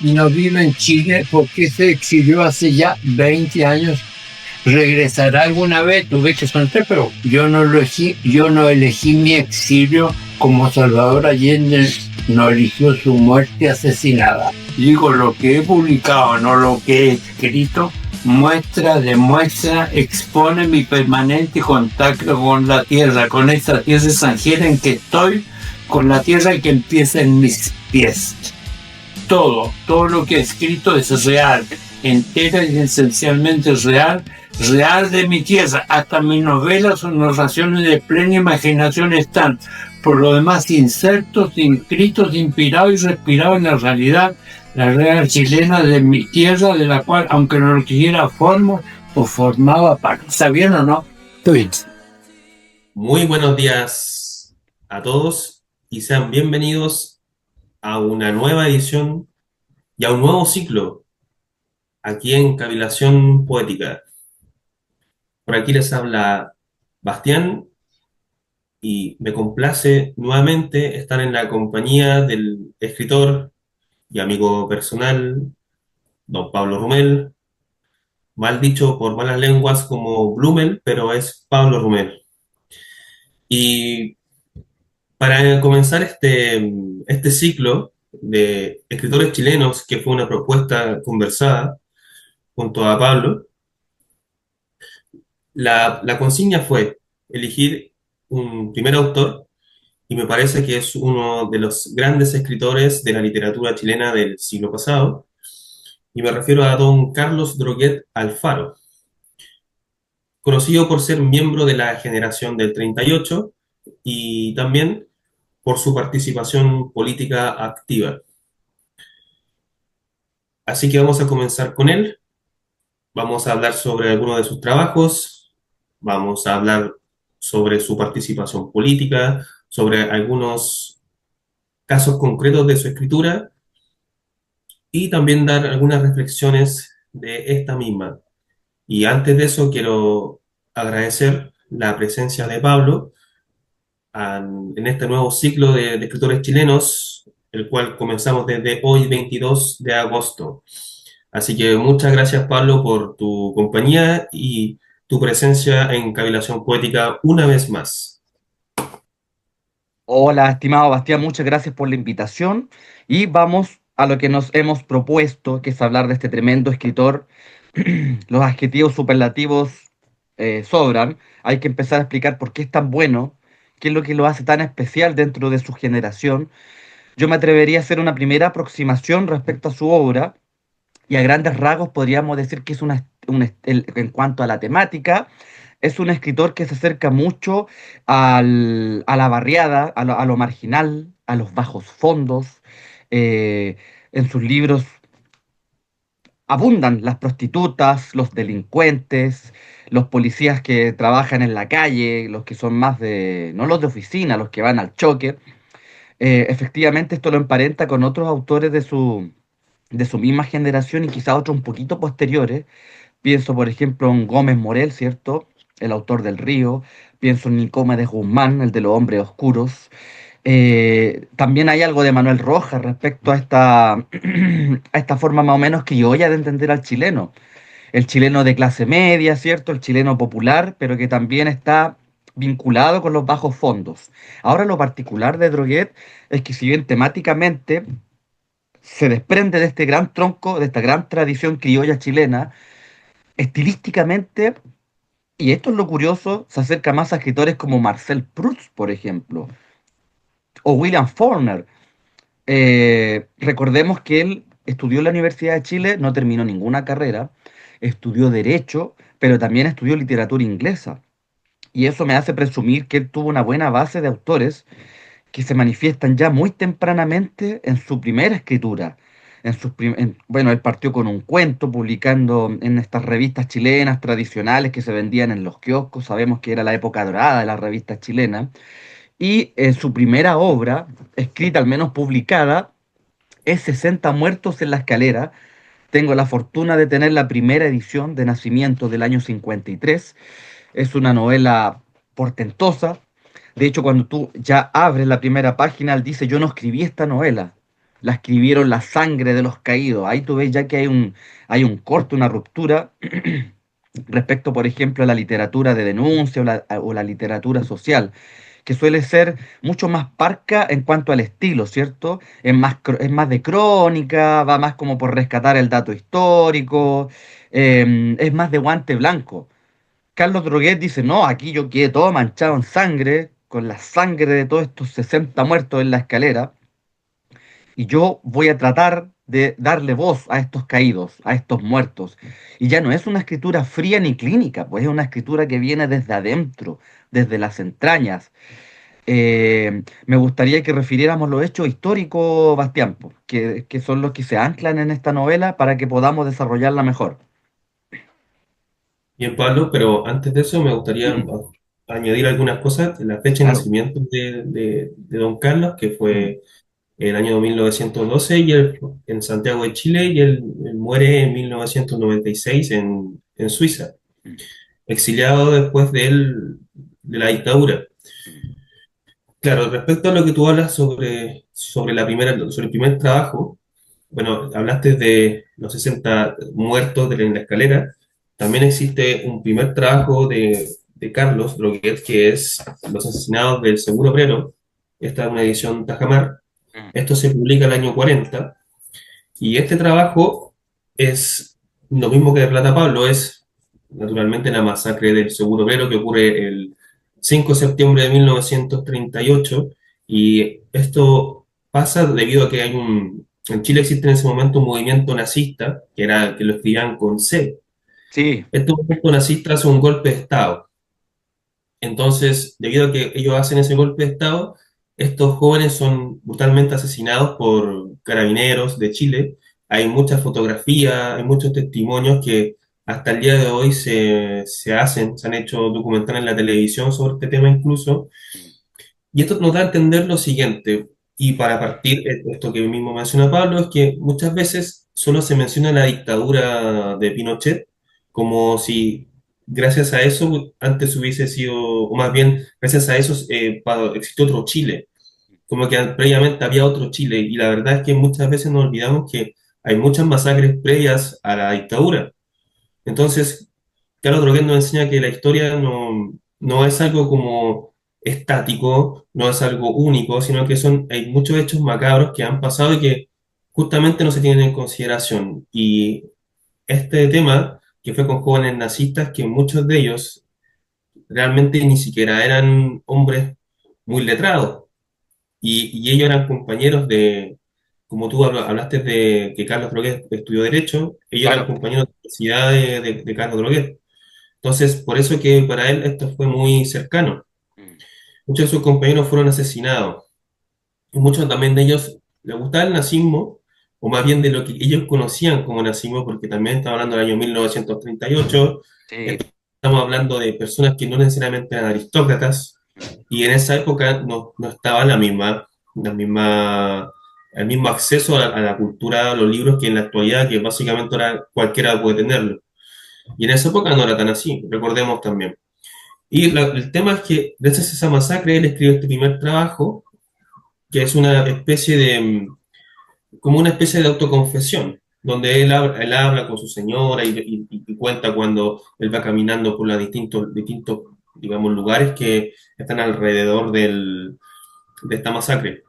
no vive en Chile porque se exilió hace ya 20 años. ¿Regresará alguna vez? Tuve que sonreír, pero yo no elegí mi exilio como Salvador Allende no eligió su muerte asesinada. Digo, lo que he publicado, no lo que he escrito, demuestra, expone mi permanente contacto con la tierra, con esta tierra extranjera en que estoy, con la tierra que empieza en mis pies. Todo lo que he escrito es real, entera y esencialmente real de mi tierra. Hasta mis novelas o narraciones de plena imaginación están, por lo demás, insertos, inscritos, inspirados y respirados en la realidad chilena de mi tierra, de la cual, aunque no lo quisiera, formaba parte. ¿Sabían o no? Tweets. Muy buenos días a todos y sean bienvenidos a una nueva edición y a un nuevo ciclo aquí en Cavilación Poética. Por aquí les habla Bastián y me complace nuevamente estar en la compañía del escritor y amigo personal, don Pablo Rumel, mal dicho por malas lenguas como Blumel, pero es Pablo Rumel. Y para comenzar este ciclo de escritores chilenos, que fue una propuesta conversada junto a Pablo, la consigna fue elegir un primer autor y me parece que es uno de los grandes escritores de la literatura chilena del siglo pasado, y me refiero a don Carlos Droguet Alfaro, conocido por ser miembro de la generación del 38 y también por su participación política activa. Así que vamos a comenzar con él. Vamos a hablar sobre algunos de sus trabajos, vamos a hablar sobre su participación política, sobre algunos casos concretos de su escritura y también dar algunas reflexiones de esta misma. Y antes de eso quiero agradecer la presencia de Pablo en este nuevo ciclo de escritores chilenos, el cual comenzamos desde hoy, 22 de agosto. Así que muchas gracias, Pablo, por tu compañía y tu presencia en Cavilación Poética una vez más. Hola, estimado Bastián, muchas gracias por la invitación y vamos a lo que nos hemos propuesto, que es hablar de este tremendo escritor. Los adjetivos superlativos sobran, hay que empezar a explicar por qué es tan bueno, qué es lo que lo hace tan especial dentro de su generación. Yo me atrevería a hacer una primera aproximación respecto a su obra y a grandes rasgos podríamos decir que es en cuanto a la temática, es un escritor que se acerca mucho a la barriada, a lo marginal, a los bajos fondos. Eh, en sus libros abundan las prostitutas, los delincuentes, los policías que trabajan en la calle, los que son más de, no los de oficina, los que van al choque. Efectivamente, esto lo emparenta con otros autores de su misma generación y quizá otros un poquito posteriores. Pienso, por ejemplo, en Gómez Morel, ¿cierto? El autor del Río. Pienso en Nicomedes Guzmán, el de los hombres oscuros. También hay algo de Manuel Rojas respecto a a esta forma más o menos criolla de entender al chileno. El chileno de clase media, ¿cierto? El chileno popular, pero que también está vinculado con los bajos fondos. Ahora, lo particular de Droguet es que si bien temáticamente se desprende de este gran tronco, de esta gran tradición criolla chilena, estilísticamente, y esto es lo curioso, se acerca más a escritores como Marcel Proust, por ejemplo, o William Faulkner. Recordemos que él estudió en la Universidad de Chile, no terminó ninguna carrera, estudió Derecho, pero también estudió literatura inglesa. Y eso me hace presumir que él tuvo una buena base de autores que se manifiestan ya muy tempranamente en su primera escritura. Bueno, él partió con un cuento, publicando en estas revistas chilenas tradicionales que se vendían en los kioscos. Sabemos que era la época dorada de las revistas chilenas. Y su primera obra, escrita al menos publicada, es 60 muertos en la escalera. Tengo la fortuna de tener la primera edición de Nacimiento del año 53. Es una novela portentosa. De hecho, cuando tú ya abres la primera página, él dice, yo no escribí esta novela. la escribieron La sangre de los caídos. Ahí tú ves ya que hay un corte, una ruptura respecto, por ejemplo, a la literatura de denuncia o la literatura social, que suele ser mucho más parca en cuanto al estilo, ¿cierto? Es más de crónica, va más como por rescatar el dato histórico, es más de guante blanco. Carlos Droguet dice, no, aquí yo quedé todo manchado en sangre, con la sangre de todos estos 60 muertos en la escalera, y yo voy a tratar de darle voz a estos caídos, a estos muertos. Y ya no es una escritura fría ni clínica, pues es una escritura que viene desde adentro, desde las entrañas. Me gustaría que refiriéramos los hechos históricos, Bastián, po, que son los que se anclan en esta novela para que podamos desarrollarla mejor. Bien, Pablo, pero antes de eso me gustaría añadir algunas cosas. La fecha de Claro. nacimiento de don Carlos, que Mm, fue el año 1912 y él, en Santiago de Chile, y él muere en 1996 en Suiza, mm, exiliado después de la dictadura. mm. Claro, respecto a lo que tú hablas sobre el primer trabajo, bueno, hablaste de los 60 muertos en la escalera. También existe un primer trabajo de Carlos Droguet, que es Los asesinados del Seguro Obrero. Esta es una edición Tajamar. Mm. Esto se publica el año 40. Y este trabajo es lo mismo que Relata Pablo, es naturalmente la masacre del Seguro Obrero que ocurre el 5 de septiembre de 1938. Y esto pasa debido a que en Chile existe en ese momento un movimiento nazista, que lo escribían con C. Sí, Este movimiento nazista hace un golpe de Estado. Entonces, debido a que ellos hacen ese golpe de Estado, estos jóvenes son brutalmente asesinados por carabineros de Chile. Hay muchas fotografías, hay muchos testimonios que hasta el día de hoy se han hecho documentales en la televisión sobre este tema incluso. Y esto nos da a entender lo siguiente, y para partir, esto que mismo menciona Pablo, es que muchas veces solo se menciona la dictadura de Pinochet como si gracias a eso antes hubiese sido, o más bien gracias a eso existió otro Chile, como que previamente había otro Chile, y la verdad es que muchas veces nos olvidamos que hay muchas masacres previas a la dictadura. Entonces, Carlos Droguet nos enseña que la historia no es algo como estático, no es algo único, sino que hay muchos hechos macabros que han pasado y que justamente no se tienen en consideración. Y este tema, que fue con jóvenes nazistas, que muchos de ellos realmente ni siquiera eran hombres muy letrados, y ellos eran compañeros como tú hablaste de que Carlos Droguet estudió Derecho, ellos eran claro. compañeros de la universidad de Carlos Droguet. Entonces, por eso que para él esto fue muy cercano. Mm. Muchos de sus compañeros fueron asesinados. Y muchos también de ellos les gustaba el nazismo, o más bien de lo que ellos conocían como nazismo, porque también estamos hablando del año 1938. Sí. Estamos hablando de personas que no necesariamente eran aristócratas, Mm. y en esa época no estaba el mismo acceso a la cultura, a los libros, que en la actualidad, que básicamente ahora cualquiera puede tenerlo. Y en esa época no era tan así, recordemos también. Y el tema es que gracias a esa masacre él escribe este primer trabajo, que es una especie como una especie de autoconfesión, donde él habla con su señora y cuenta cuando él va caminando por los distintos, digamos, lugares que están alrededor de esta masacre.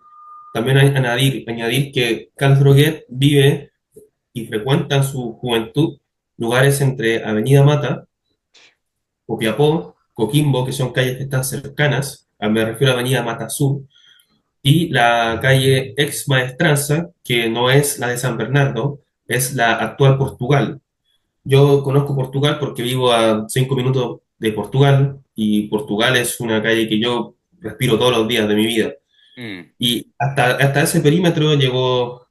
También hay añadir que Carl Droguet vive y frecuenta en su juventud lugares entre Avenida Mata, Copiapó, Coquimbo, que son calles que están cercanas, me refiero a Avenida Mata Sur, y la calle Ex Maestranza, que no es la de San Bernardo, es la actual Portugal. Yo conozco Portugal porque vivo a 5 minutos de Portugal, y Portugal es una calle que yo respiro todos los días de mi vida. Mm. Y hasta ese perímetro llegó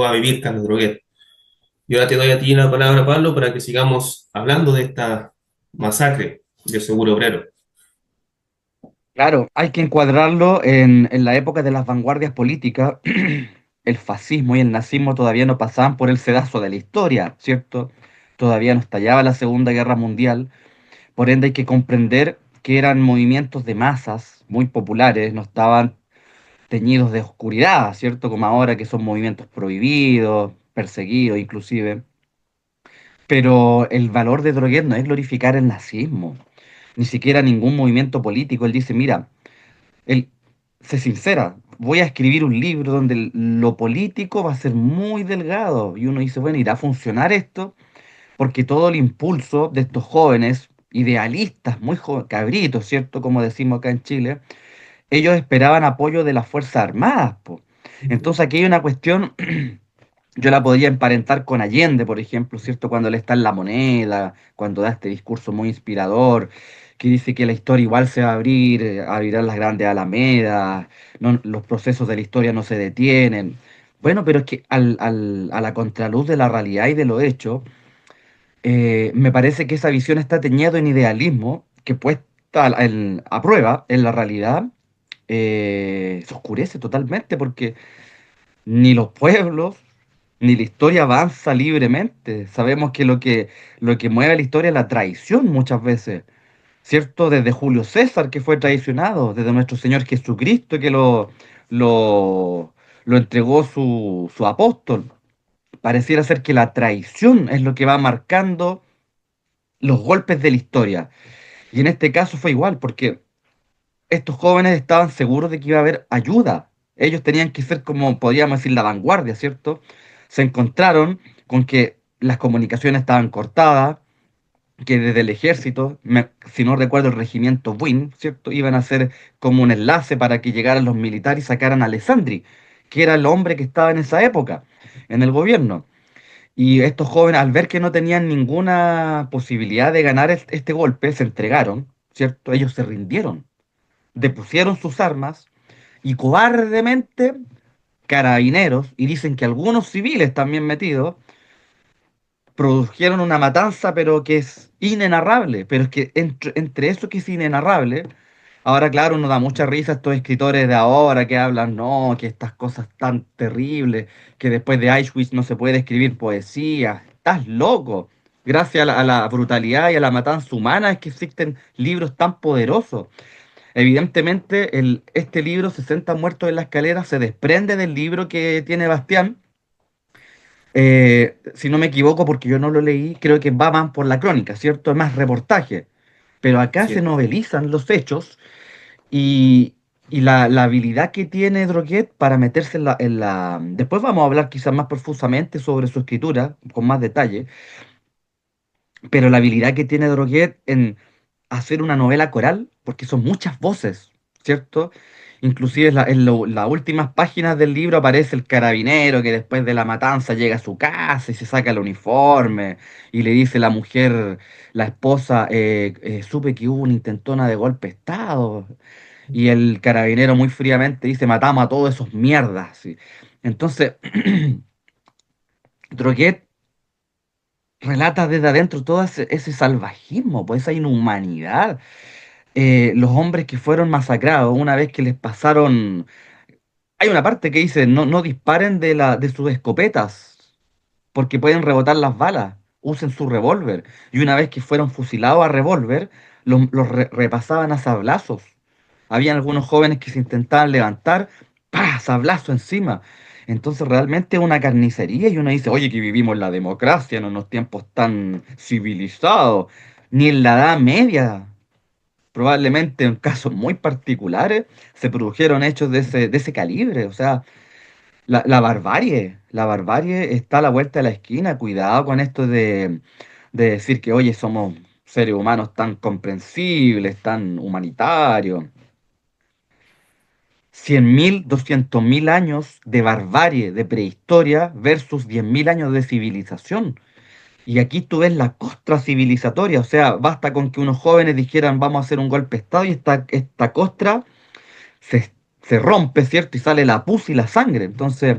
a vivir Carlos Droguet. Y ahora te doy a ti la palabra, Pablo, para que sigamos hablando de esta masacre del Seguro Obrero. Claro, hay que encuadrarlo en la época de las vanguardias políticas. El fascismo y el nazismo todavía no pasaban por el sedazo de la historia, ¿cierto? Todavía no estallaba la Segunda Guerra Mundial. Por ende, hay que comprender que eran movimientos de masas muy populares, no estaban teñidos de oscuridad, ¿cierto? Como ahora que son movimientos prohibidos, perseguidos inclusive. Pero el valor de Droguet no es glorificar el nazismo, ni siquiera ningún movimiento político. Él dice, mira, él se sincera, voy a escribir un libro donde lo político va a ser muy delgado. Y uno dice, bueno, ¿irá a funcionar esto? Porque todo el impulso de estos jóvenes, idealistas, muy cabritos, ¿cierto? Como decimos acá en Chile, ellos esperaban apoyo de las Fuerzas Armadas, po. Ujú. Entonces aquí hay una cuestión, yo la podría emparentar con Allende, por ejemplo, ¿cierto? Cuando él está en La Moneda, cuando da este discurso muy inspirador, que dice que la historia igual se va a abrir, abrirán las grandes alamedas, los procesos de la historia no se detienen. Bueno, pero es que a la contraluz de la realidad y de los hechos, me parece que esa visión está teñida en idealismo que puesta a prueba en la realidad se oscurece totalmente porque ni los pueblos ni la historia avanza libremente. Sabemos que lo que mueve la historia es la traición muchas veces, ¿cierto? Desde Julio César que fue traicionado, desde nuestro Señor Jesucristo que lo, lo entregó su apóstol. Pareciera ser que la traición es lo que va marcando los golpes de la historia. Y en este caso fue igual, porque estos jóvenes estaban seguros de que iba a haber ayuda. Ellos tenían que ser como, podríamos decir, la vanguardia, ¿cierto? Se encontraron con que las comunicaciones estaban cortadas, que desde el ejército, si no recuerdo el regimiento Buin, ¿cierto? Iban a hacer como un enlace para que llegaran los militares y sacaran a Alessandri, que era el hombre que estaba en esa época en el gobierno. Y estos jóvenes, al ver que no tenían ninguna posibilidad de ganar este golpe, se entregaron, ¿cierto? Ellos se rindieron, depusieron sus armas y cobardemente carabineros, y dicen que algunos civiles también metidos, produjeron una matanza, pero que es inenarrable. Pero es que entre eso que es inenarrable, ahora claro, nos da mucha risa estos escritores de ahora que hablan, no, que estas cosas tan terribles, que después de Auschwitz no se puede escribir poesía. Estás loco. Gracias a la brutalidad y a la matanza humana es que existen libros tan poderosos. Evidentemente, este libro, 60 muertos en la escalera, se desprende del libro que tiene Bastián. Si no me equivoco, porque yo no lo leí, creo que va más por la crónica, ¿cierto? Es más reportaje. Pero acá se Sí, novelizan los hechos y, y la habilidad que tiene Droguet para meterse Después vamos a hablar quizás más profusamente sobre su escritura, con más detalle, pero la habilidad que tiene Droguet en hacer una novela coral, porque son muchas voces, ¿cierto? Inclusive las últimas páginas del libro aparece el carabinero que después de la matanza llega a su casa y se saca el uniforme y le dice la mujer, la esposa, supe que hubo una intentona de golpe de Estado. Y el carabinero muy fríamente dice, matamos a todos esos mierdas. ¿Sí? Entonces, Droguet relata desde adentro todo ese salvajismo, pues esa inhumanidad. Los hombres que fueron masacrados una vez que les pasaron. Hay una parte que dice, no, no disparen de sus escopetas, porque pueden rebotar las balas, usen su revólver. Y una vez que fueron fusilados a revólver, los repasaban a sablazos. Habían algunos jóvenes que se intentaban levantar, ¡pah! Sablazo encima. Entonces realmente es una carnicería y uno dice, oye, que vivimos en la democracia, en unos tiempos tan civilizados, ni en la Edad Media. Probablemente en casos muy particulares se produjeron hechos de ese calibre. O sea, la barbarie está a la vuelta de la esquina. Cuidado con esto de decir que, oye, somos seres humanos tan comprensibles, tan humanitarios. 100.000, 200.000 años de barbarie, de prehistoria versus 10.000 años de civilización. Y aquí tú ves la costra civilizatoria, o sea, basta con que unos jóvenes dijeran vamos a hacer un golpe de Estado y esta costra se rompe, ¿cierto? Y sale la pus y la sangre. Entonces,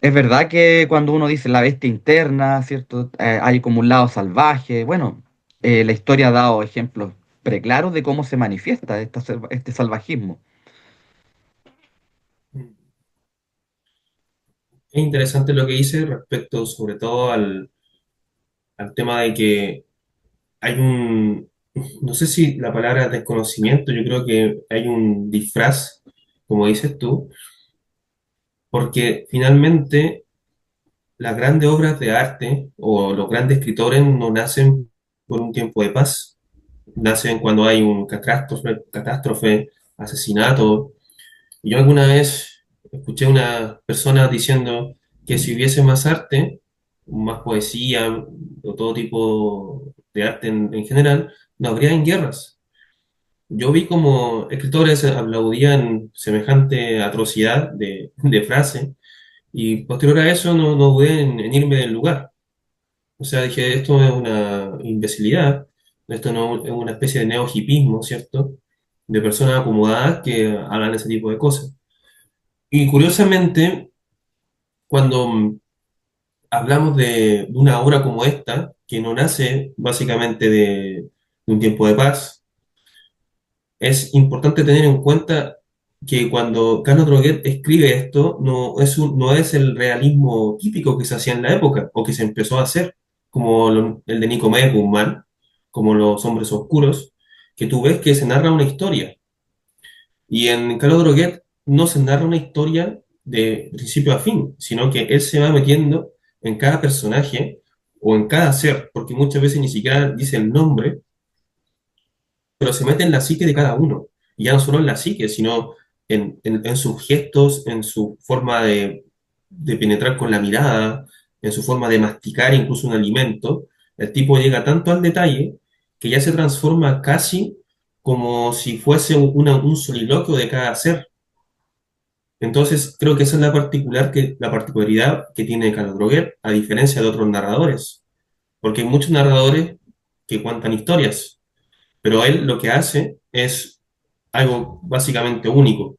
es verdad que cuando uno dice la bestia interna, ¿cierto? Hay como un lado salvaje. Bueno, la historia ha dado ejemplos preclaros de cómo se manifiesta este salvajismo. es interesante lo que dice respecto sobre todo al tema de que hay no sé si la palabra desconocimiento, yo creo que hay un disfraz como dices tú, porque finalmente las grandes obras de arte o los grandes escritores no nacen por un tiempo de paz, nacen cuando hay un catástrofe, asesinato. Y yo alguna vez escuché a una persona diciendo que si hubiese más arte, más poesía o todo tipo de arte en general, no habría guerras. Yo vi como escritores aplaudían semejante atrocidad de frase y posterior a eso no dudé en irme del lugar. O sea, dije, esto es una imbecilidad, esto no es una especie de neo-hipismo, ¿cierto? De personas acomodadas que hablan ese tipo de cosas. Y curiosamente, cuando hablamos de una obra como esta, que no nace básicamente de un tiempo de paz, es importante tener en cuenta que cuando Carlos Droguet escribe esto, no es el realismo típico que se hacía en la época, o que se empezó a hacer, como el de Nicomedes Guzmán, como Los Hombres Oscuros, que tú ves que se narra una historia. Y en Carlos Droguet no se narra una historia de principio a fin, sino que él se va metiendo en cada personaje o en cada ser, porque muchas veces ni siquiera dice el nombre, pero se mete en la psique de cada uno. Y ya no solo en la psique, sino en sus gestos, en su forma de penetrar con la mirada, en su forma de masticar incluso un alimento. El tipo llega tanto al detalle que ya se transforma casi como si fuese un soliloquio de cada ser. Entonces, creo que esa es la particularidad que tiene Carlos Droguet, a diferencia de otros narradores. Porque hay muchos narradores que cuentan historias, pero él lo que hace es algo básicamente único.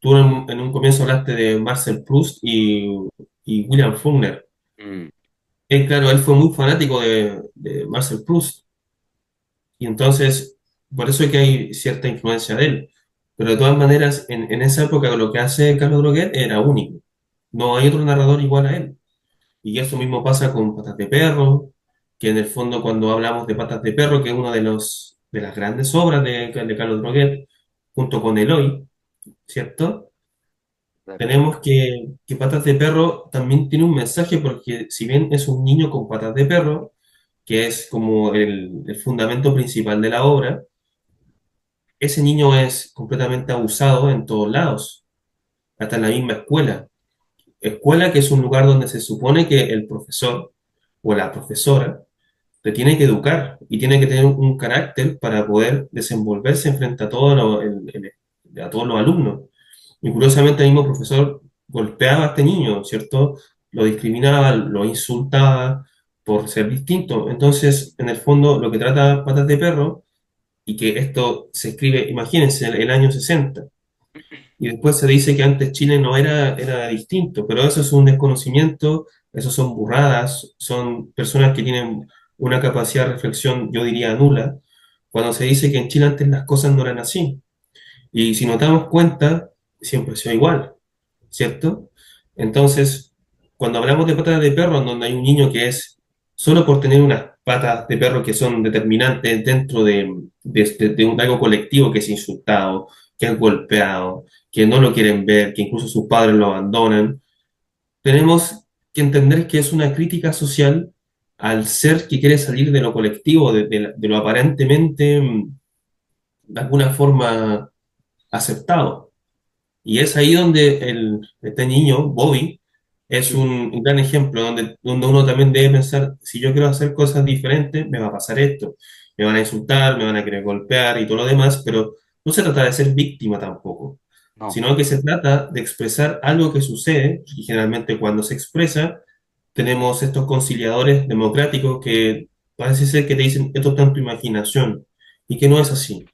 Tú en un comienzo hablaste de Marcel Proust y William Faulkner. Mm, Claro, él fue muy fanático de Marcel Proust, y entonces por eso es que hay cierta influencia de él. Pero de todas maneras, en esa época lo que hace Carlos Droguet era único. No hay otro narrador igual a él. Y eso mismo pasa con Patas de Perro, que en el fondo cuando hablamos de Patas de Perro, que es una de las grandes obras de Carlos Droguet, junto con Eloy, ¿cierto? de acuerdo. Tenemos que Patas de Perro también tiene un mensaje porque si bien es un niño con patas de perro, que es como el fundamento principal de la obra, ese niño es completamente abusado en todos lados, hasta en la misma escuela. Escuela que es un lugar donde se supone que el profesor o la profesora te tiene que educar y tiene que tener un carácter para poder desenvolverse frente a, a todos los alumnos. Y curiosamente el mismo profesor golpeaba a este niño, ¿cierto? Lo discriminaba, lo insultaba por ser distinto. Entonces, en el fondo, lo que trata Patas de Perro, y que esto se escribe, imagínense, el año 60, y después se dice que antes Chile no era distinto, pero eso es un desconocimiento, eso son burradas, son personas que tienen una capacidad de reflexión, yo diría, nula, cuando se dice que en Chile antes las cosas no eran así. Y si nos damos cuenta, siempre ha sido igual, ¿cierto? Entonces, cuando hablamos de patas de perro, en donde hay un niño que es, solo por tener unas patas de perro que son determinantes dentro de algo colectivo, que es insultado, que es golpeado, que no lo quieren ver, que incluso sus padres lo abandonan, tenemos que entender que es una crítica social al ser que quiere salir de lo colectivo, de lo aparentemente, de alguna forma, aceptado. Y es ahí donde este niño, Bobby, es un gran ejemplo, donde uno también debe pensar, si yo quiero hacer cosas diferentes, me va a pasar esto. Me van a insultar, me van a querer golpear y todo lo demás, pero no se trata de ser víctima tampoco, No, sino que se trata de expresar algo que sucede, y generalmente cuando se expresa, tenemos estos conciliadores democráticos que parece ser que te dicen, esto está en tu imaginación, y que no es así.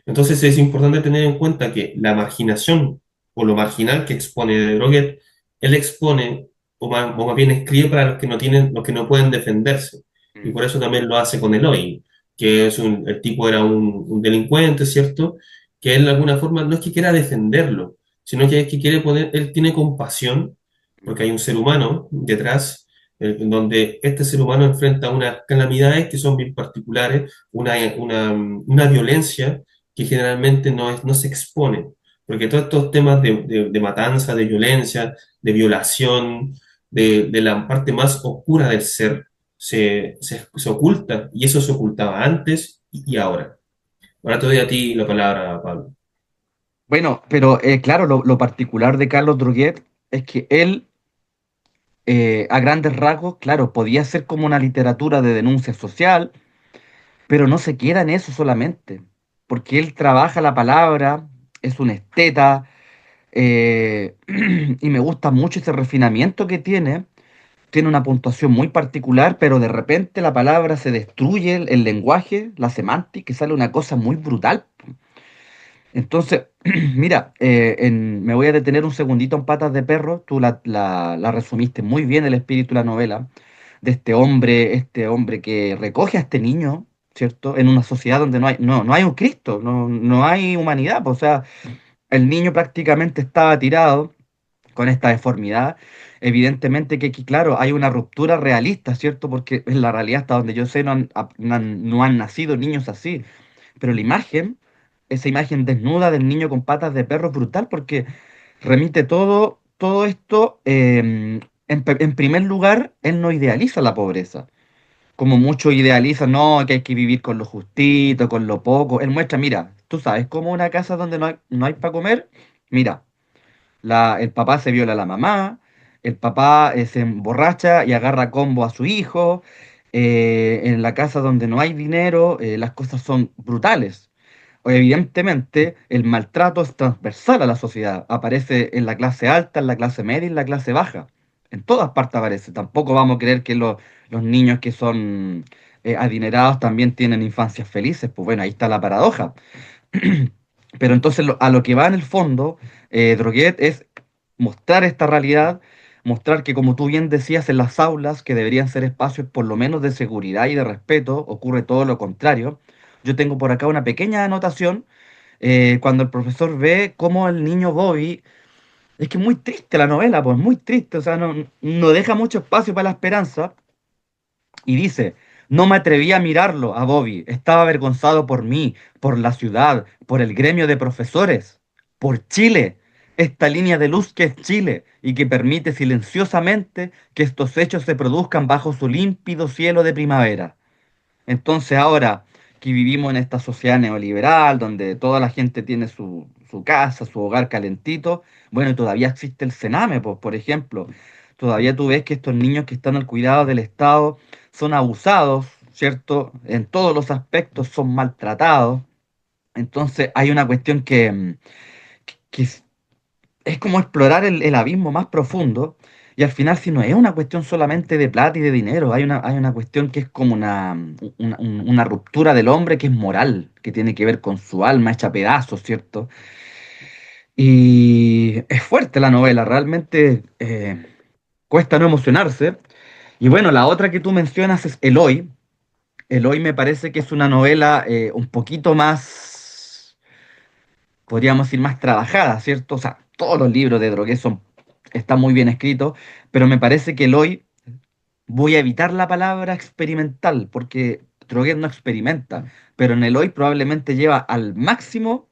Entonces es importante tener en cuenta que la marginación o lo marginal que expone de Droguet, él expone o más bien escribe para los que no tienen, los que no pueden defenderse. Y mm, por eso también lo hace con Eloy, que es el tipo era un delincuente, ¿cierto? Que él de alguna forma no es que quiera defenderlo, sino que es que quiere poner, él tiene compasión, porque hay un ser humano detrás, en donde este ser humano enfrenta unas calamidades que son bien particulares, una violencia que generalmente no se expone, Porque todos estos temas de matanza, de violencia, de violación, de la parte más oscura del ser, se oculta, y eso se ocultaba antes y ahora. Ahora te doy a ti la palabra, Pablo. Bueno, pero claro, lo particular de Carlos Druguet es que él, a grandes rasgos, claro, podía ser como una literatura de denuncia social, pero no se queda en eso solamente, porque él trabaja la palabra, es un esteta, y me gusta mucho ese refinamiento que tiene una puntuación muy particular, pero de repente la palabra se destruye, el lenguaje, la semántica, y sale una cosa muy brutal. Entonces, mira, me voy a detener un segundito en Patas de Perro. Tú la resumiste muy bien, el espíritu de la novela, de este hombre que recoge a este niño, ¿cierto? En una sociedad donde no hay un Cristo, no hay humanidad. Pues, o sea, el niño prácticamente estaba tirado con esta deformidad. Evidentemente que aquí, claro, hay una ruptura realista, ¿cierto? Porque en la realidad, hasta donde yo sé, no han nacido niños así. Pero la imagen, esa imagen desnuda del niño con patas de perro es brutal porque remite todo esto. En primer lugar, él no idealiza la pobreza. Como muchos idealizan, no, que hay que vivir con lo justito, con lo poco. Él muestra, mira, tú sabes cómo una casa donde no hay para comer, mira, el papá se viola a la mamá, el papá se emborracha y agarra a combo a su hijo. En la casa donde no hay dinero, las cosas son brutales. Evidentemente, el maltrato es transversal a la sociedad. Aparece en la clase alta, en la clase media y en la clase baja. En todas partes aparece. Tampoco vamos a creer que los niños que son adinerados también tienen infancias felices. Pues bueno, ahí está la paradoja. Pero entonces a lo que va en el fondo, Droguet, es mostrar esta realidad, mostrar que, como tú bien decías, en las aulas, que deberían ser espacios por lo menos de seguridad y de respeto, ocurre todo lo contrario. Yo tengo por acá una pequeña anotación, cuando el profesor ve cómo el niño Bobby, es que es muy triste la novela, pues muy triste, o sea, no deja mucho espacio para la esperanza, y dice, no me atreví a mirarlo a Bobby, estaba avergonzado por mí, por la ciudad, por el gremio de profesores, por Chile, esta línea de luz que es Chile y que permite silenciosamente que estos hechos se produzcan bajo su límpido cielo de primavera. Entonces ahora que vivimos en esta sociedad neoliberal, donde toda la gente tiene su casa, su hogar calentito, bueno, y todavía existe el Sename, pues, por ejemplo. Todavía tú ves que estos niños que están al cuidado del Estado son abusados, ¿cierto? En todos los aspectos son maltratados. Entonces hay una cuestión que es como explorar el abismo más profundo. Y al final, si no es una cuestión solamente de plata y de dinero, hay una cuestión que es como una ruptura del hombre que es moral, que tiene que ver con su alma hecha pedazos, ¿cierto? Y es fuerte la novela, realmente cuesta no emocionarse. Y bueno, la otra que tú mencionas es Eloy. Eloy me parece que es una novela un poquito más, podríamos decir, más trabajada, ¿cierto? O sea, todos los libros de Droguet están muy bien escritos, pero me parece que Eloy, voy a evitar la palabra experimental, porque Droguet no experimenta, pero en Eloy probablemente lleva al máximo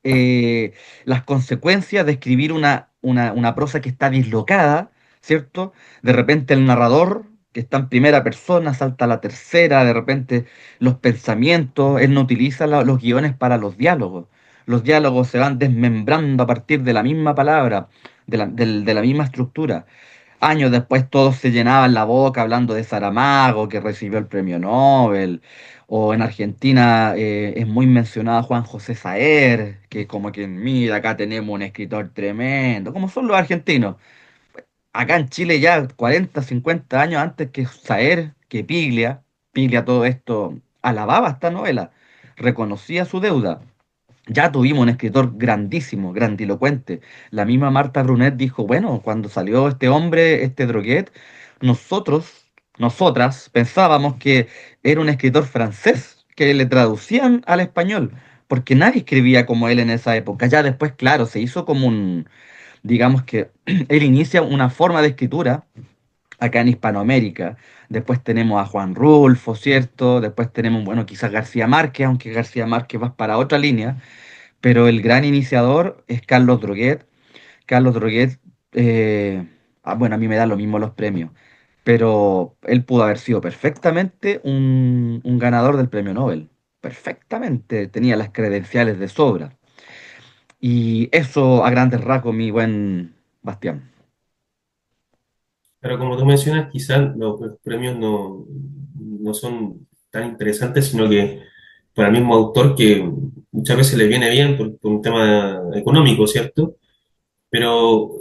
las consecuencias de escribir una prosa que está dislocada, ¿cierto? De repente el narrador, que está en primera persona, salta a la tercera, de repente los pensamientos, él no utiliza los guiones para los diálogos. Los diálogos se van desmembrando a partir de la misma palabra, de la misma estructura. Años después todos se llenaban la boca hablando de Saramago, que recibió el premio Nobel, o en Argentina es muy mencionado Juan José Saer, que como que mira, acá tenemos un escritor tremendo, como son los argentinos. Acá en Chile ya 40, 50 años antes que Saer, que Piglia todo esto alababa esta novela, reconocía su deuda. Ya tuvimos un escritor grandísimo, grandilocuente. La misma Marta Brunet dijo, bueno, cuando salió este hombre, este Droguet, nosotros, nosotras, pensábamos que era un escritor francés, que le traducían al español, porque nadie escribía como él en esa época. Ya después, claro, se hizo como digamos que él inicia una forma de escritura acá en Hispanoamérica. Después tenemos a Juan Rulfo, ¿cierto? Después tenemos, bueno, quizás García Márquez, aunque García Márquez va para otra línea, pero el gran iniciador es Carlos Droguet. Carlos Droguet, eh, bueno, a mí me dan lo mismo los premios, pero él pudo haber sido perfectamente un ganador del premio Nobel. Perfectamente, tenía las credenciales de sobra. Y eso a grandes rasgos, mi buen Bastián. Pero como tú mencionas, quizás los premios no son tan interesantes, sino que para el mismo autor que muchas veces le viene bien por un tema económico, ¿cierto? Pero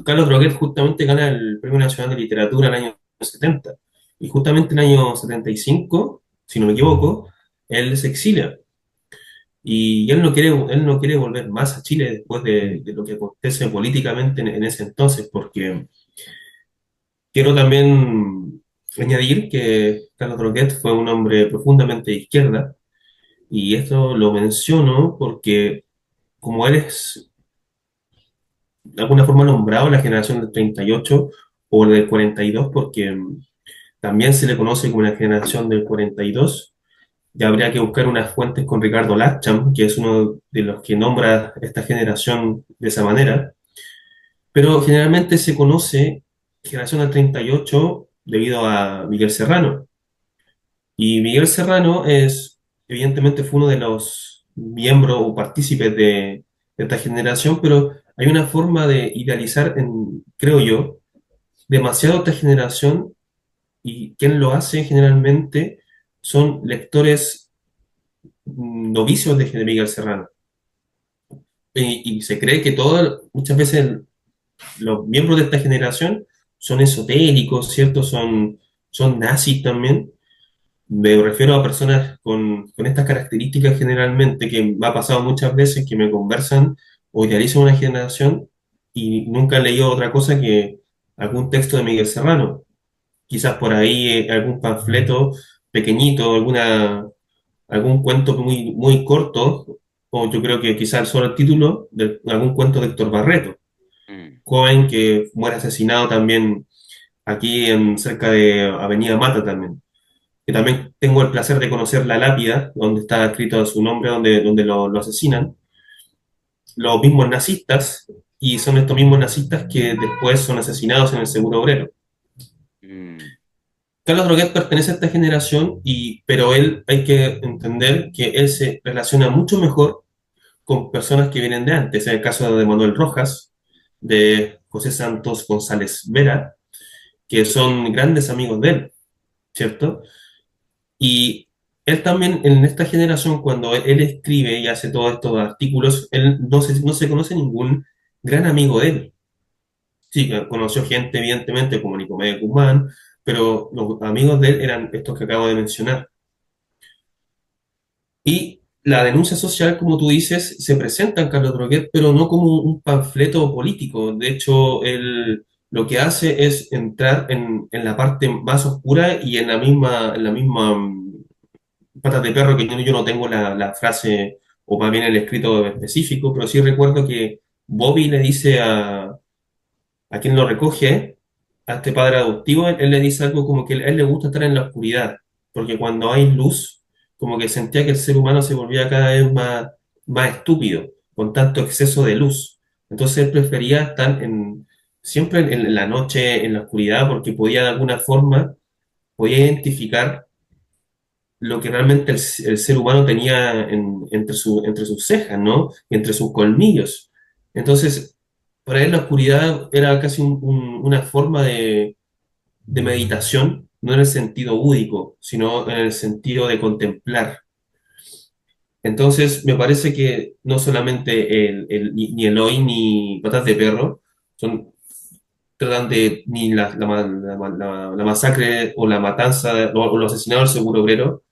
Carlos Droguet justamente gana el Premio Nacional de Literatura en el año 70. Y justamente en el año 75, si no me equivoco, él se exilia. Y él no quiere volver más a Chile después de lo que acontece políticamente en ese entonces, porque quiero también añadir que Carlos Droguet fue un hombre profundamente de izquierda, y esto lo menciono porque como él es de alguna forma nombrado la generación del 38 o del 42, porque también se le conoce como la generación del 42. Ya habría que buscar unas fuentes con Ricardo Lacham, que es uno de los que nombra esta generación de esa manera, pero generalmente se conoce generación del 38 debido a Miguel Serrano. Y Miguel Serrano evidentemente fue uno de los miembros o partícipes de esta generación, pero hay una forma de idealizar, creo yo, demasiado esta generación, y quien lo hace generalmente son lectores novicios de Miguel Serrano. Y se cree que muchas veces los miembros de esta generación son esotéricos, ¿cierto? Son nazis también. Me refiero a personas con estas características generalmente, que me ha pasado muchas veces que me conversan o idealizan una generación y nunca han leído otra cosa que algún texto de Miguel Serrano. Quizás por ahí algún panfleto pequeñito, algún cuento muy corto, o yo creo que quizás solo el título de algún cuento de Héctor Barreto, Mm. joven que muere asesinado también aquí cerca de Avenida Mata también, que también tengo el placer de conocer la lápida donde está escrito su nombre, donde lo asesinan, los mismos nazistas, y son estos mismos nazistas que después son asesinados en el Seguro Obrero. Mm. Carlos Droguet pertenece a esta generación, pero él hay que entender que él se relaciona mucho mejor con personas que vienen de antes, en el caso de Manuel Rojas, de José Santos González Vera, que son grandes amigos de él, ¿cierto? Y él también, en esta generación, cuando él escribe y hace todos estos artículos, él no se conoce ningún gran amigo de él. Sí, conoció gente, evidentemente, como Nicomedes Guzmán, pero los amigos de él eran estos que acabo de mencionar. Y la denuncia social, como tú dices, se presenta en Carlos Droguet, pero no como un panfleto político. De hecho, él lo que hace es entrar en la parte más oscura y en la misma patas de perro, que yo no tengo la frase o más bien el escrito específico, pero sí recuerdo que Bobby le dice a quien lo recoge, a este padre adoptivo, él le dice algo como que a él le gusta estar en la oscuridad, porque cuando hay luz, como que sentía que el ser humano se volvía cada vez más estúpido, con tanto exceso de luz. Entonces él prefería estar siempre en la noche, en la oscuridad, porque podía de alguna forma, podía identificar lo que realmente el ser humano tenía entre sus cejas, ¿no? Y entre sus colmillos. Entonces, para él la oscuridad era casi una forma de meditación, no en el sentido búdico, sino en el sentido de contemplar. Entonces, me parece que no solamente ni Eloy ni Patas de Perro son, tratan de ni la masacre o la matanza o los asesinados del Seguro Obrero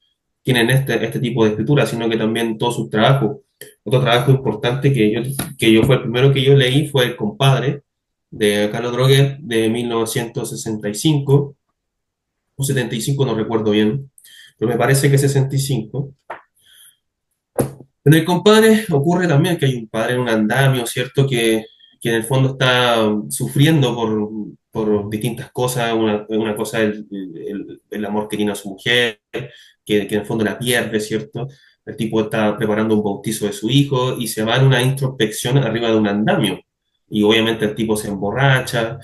tienen este tipo de escritura, sino que también todos sus trabajos. Otro trabajo importante que yo fue el primero que yo leí fue El compadre de Carlos Droguet de 1965 o 75, no recuerdo bien, pero me parece que 65. En El compadre ocurre también que hay un padre en un andamio, ¿cierto? Que en el fondo está sufriendo por distintas cosas. Una cosa es el amor que tiene a su mujer, que en el fondo la pierde, ¿cierto? el tipo está preparando un bautizo de su hijo y se va en una introspección arriba de un andamio. Y obviamente el tipo se emborracha